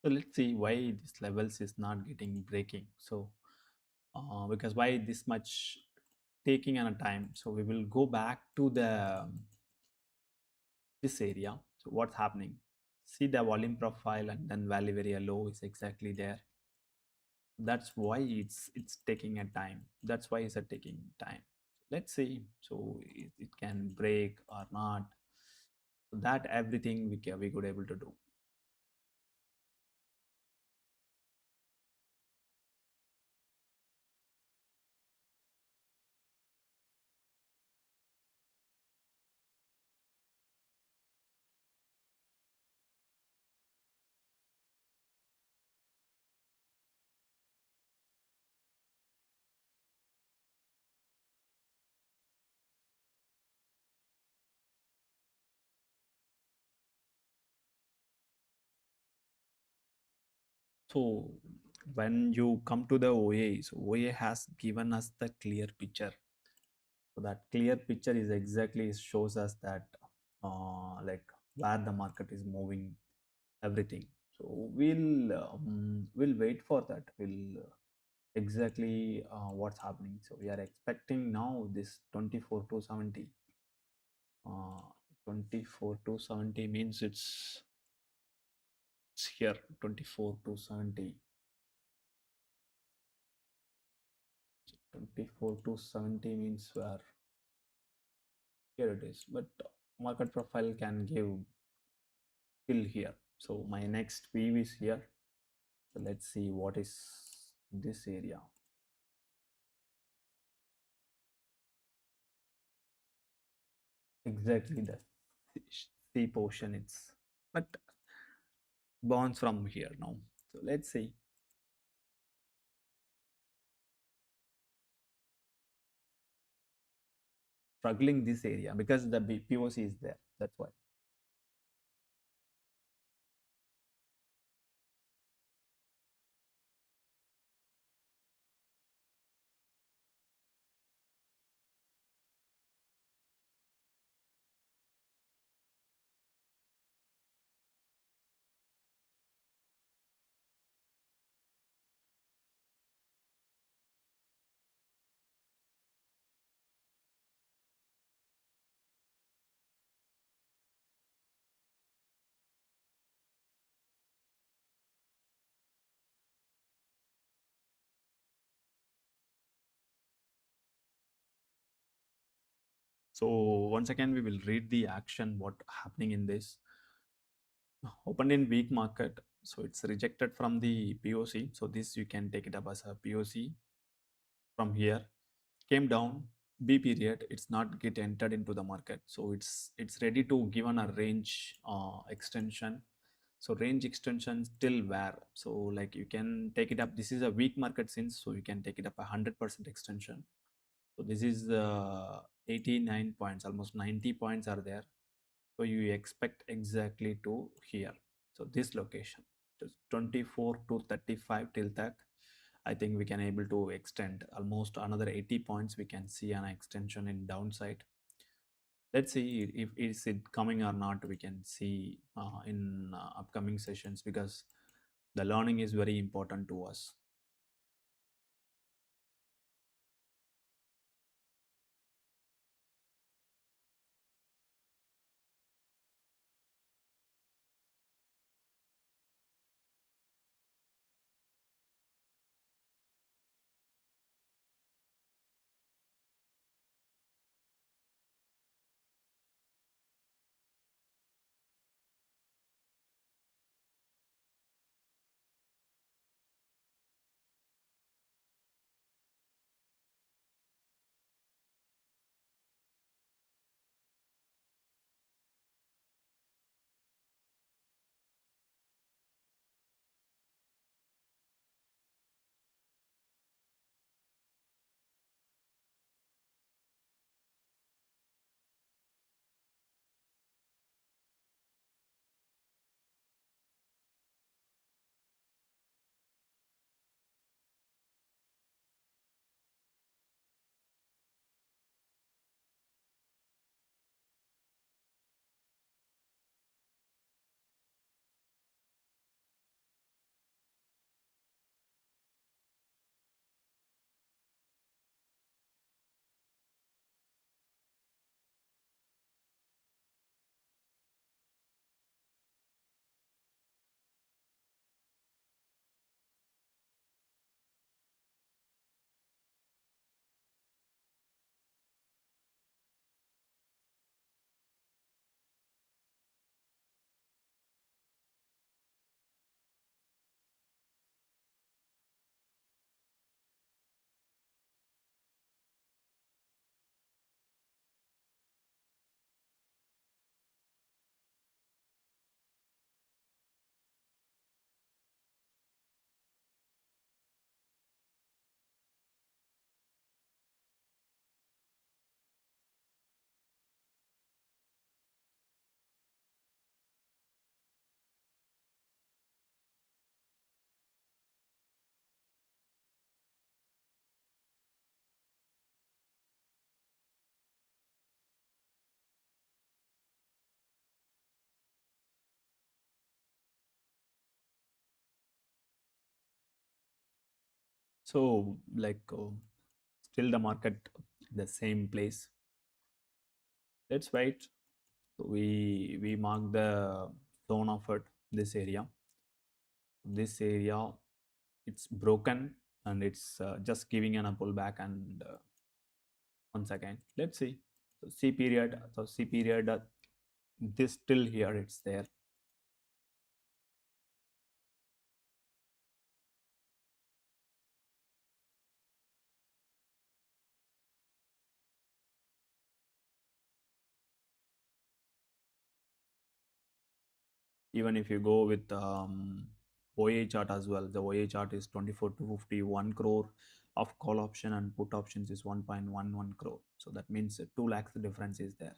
so let's see why this levels is not getting breaking. So because why this much taking on a time? So we will go back to the this area. So what's happening? See the volume profile and then value area low is exactly there. That's why it's taking a time. That's why it's a taking time. Let's see. So it can break or not. So that everything we could able to do. So when you come to the OA, so OA has given us the clear picture. So that clear picture is exactly shows us that like where the market is moving, everything. So we'll wait for that. We'll exactly what's happening. So we are expecting now this 24 to 70. Uh, 24 to 70 means it's here 24 to 70. 24 to 70 means where here it is, but market profile can give till here. So my next view is here. So let's see what is this area. Exactly the C portion. It's but bonds from here now. So let's see. Struggling this area because the POC is there. That's why. So once again, we will read the action, what happening in this. Opened in weak market, so it's rejected from the POC. So this you can take it up as a POC from here. Came down, B period, it's not get entered into the market. So it's ready to given a range extension. So range extension still where? So like you can take it up. This is a weak market since, so you can take it up 100% extension. So this is 89 points, almost 90 points are there. So you expect exactly to here. So this location, just 24 to 35 till that, I think we can able to extend almost another 80 points. We can see an extension in downside. Let's see if is it coming or not. We can see in upcoming sessions, because the learning is very important to us. So like still the market the same place. Let's wait. So we mark the zone of it, this area. This area, it's broken, and it's just giving an a pullback. And once again, let's see. So C period. So C period. This still here. It's there. Even if you go with OA chart as well, the OA chart is 24 to 51 crore of call option, and put options is 1.11 crore. So that means 2 lakhs difference is there.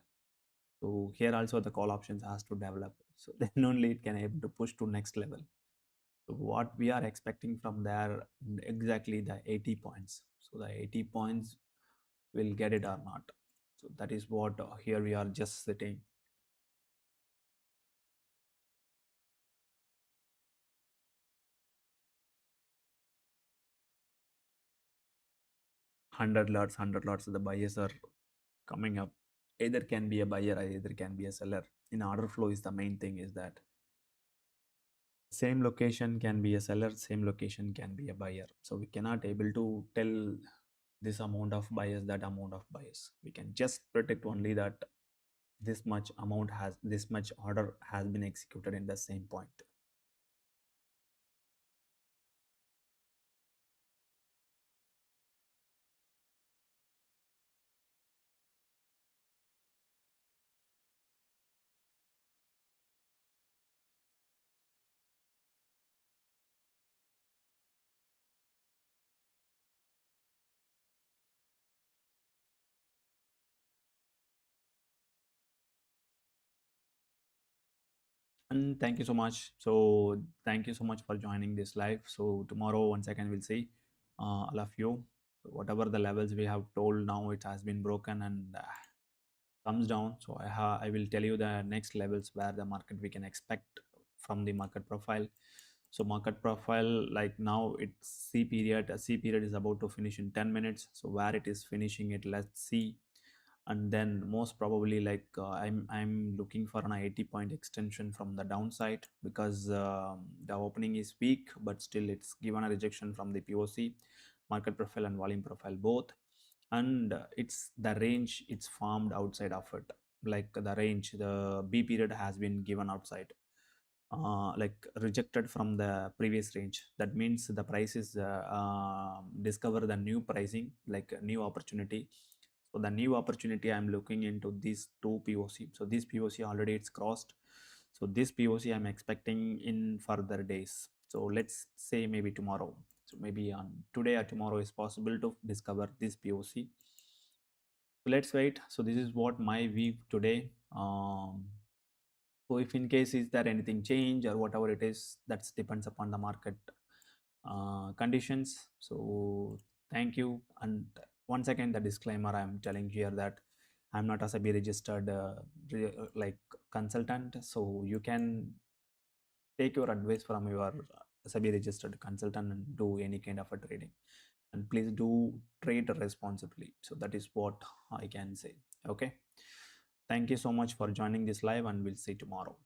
So here also the call options has to develop. So then only it can able to push to next level. So what we are expecting from there, exactly the 80 points. So the 80 points will get it or not. So that is what here we are just sitting. 100 lots, the buyers are coming up. Either can be a buyer or either can be a seller. In order flow is the main thing, is that same location can be a seller, same location can be a buyer. So we cannot able to tell this amount of bias, that amount of bias. We can just predict only that this much amount has, this much order has been executed in the same point. And thank you so much. So thank you so much for joining this live. So tomorrow once again we'll see all of you. So whatever the levels we have told now, it has been broken and comes down. So I will tell you the next levels where the market we can expect from the market profile. So market profile, like now it's C period. A C period is about to finish in 10 minutes. So where it is finishing it, let's see. And then most probably like I'm looking for an 80-point extension from the downside, because the opening is weak, but still it's given a rejection from the POC, market profile and volume profile both. And it's the range, it's formed outside of it, like the range, the B period has been given outside, like rejected from the previous range. That means the price is discover the new pricing, like a new opportunity. So the new opportunity, I'm looking into these two POC. So this POC already it's crossed. So this POC I'm expecting in further days. So let's say maybe tomorrow. So maybe on today or tomorrow is possible to discover this POC. So let's wait. So this is what my view today. So if in case is there anything change or whatever it is, that depends upon the market conditions. So thank you. And once again, the disclaimer I'm telling here that I'm not a SEBI registered like consultant. So you can take your advice from your SEBI registered consultant and do any kind of a trading. And please do trade responsibly. So that is what I can say. Okay. Thank you so much for joining this live, and we'll see you tomorrow.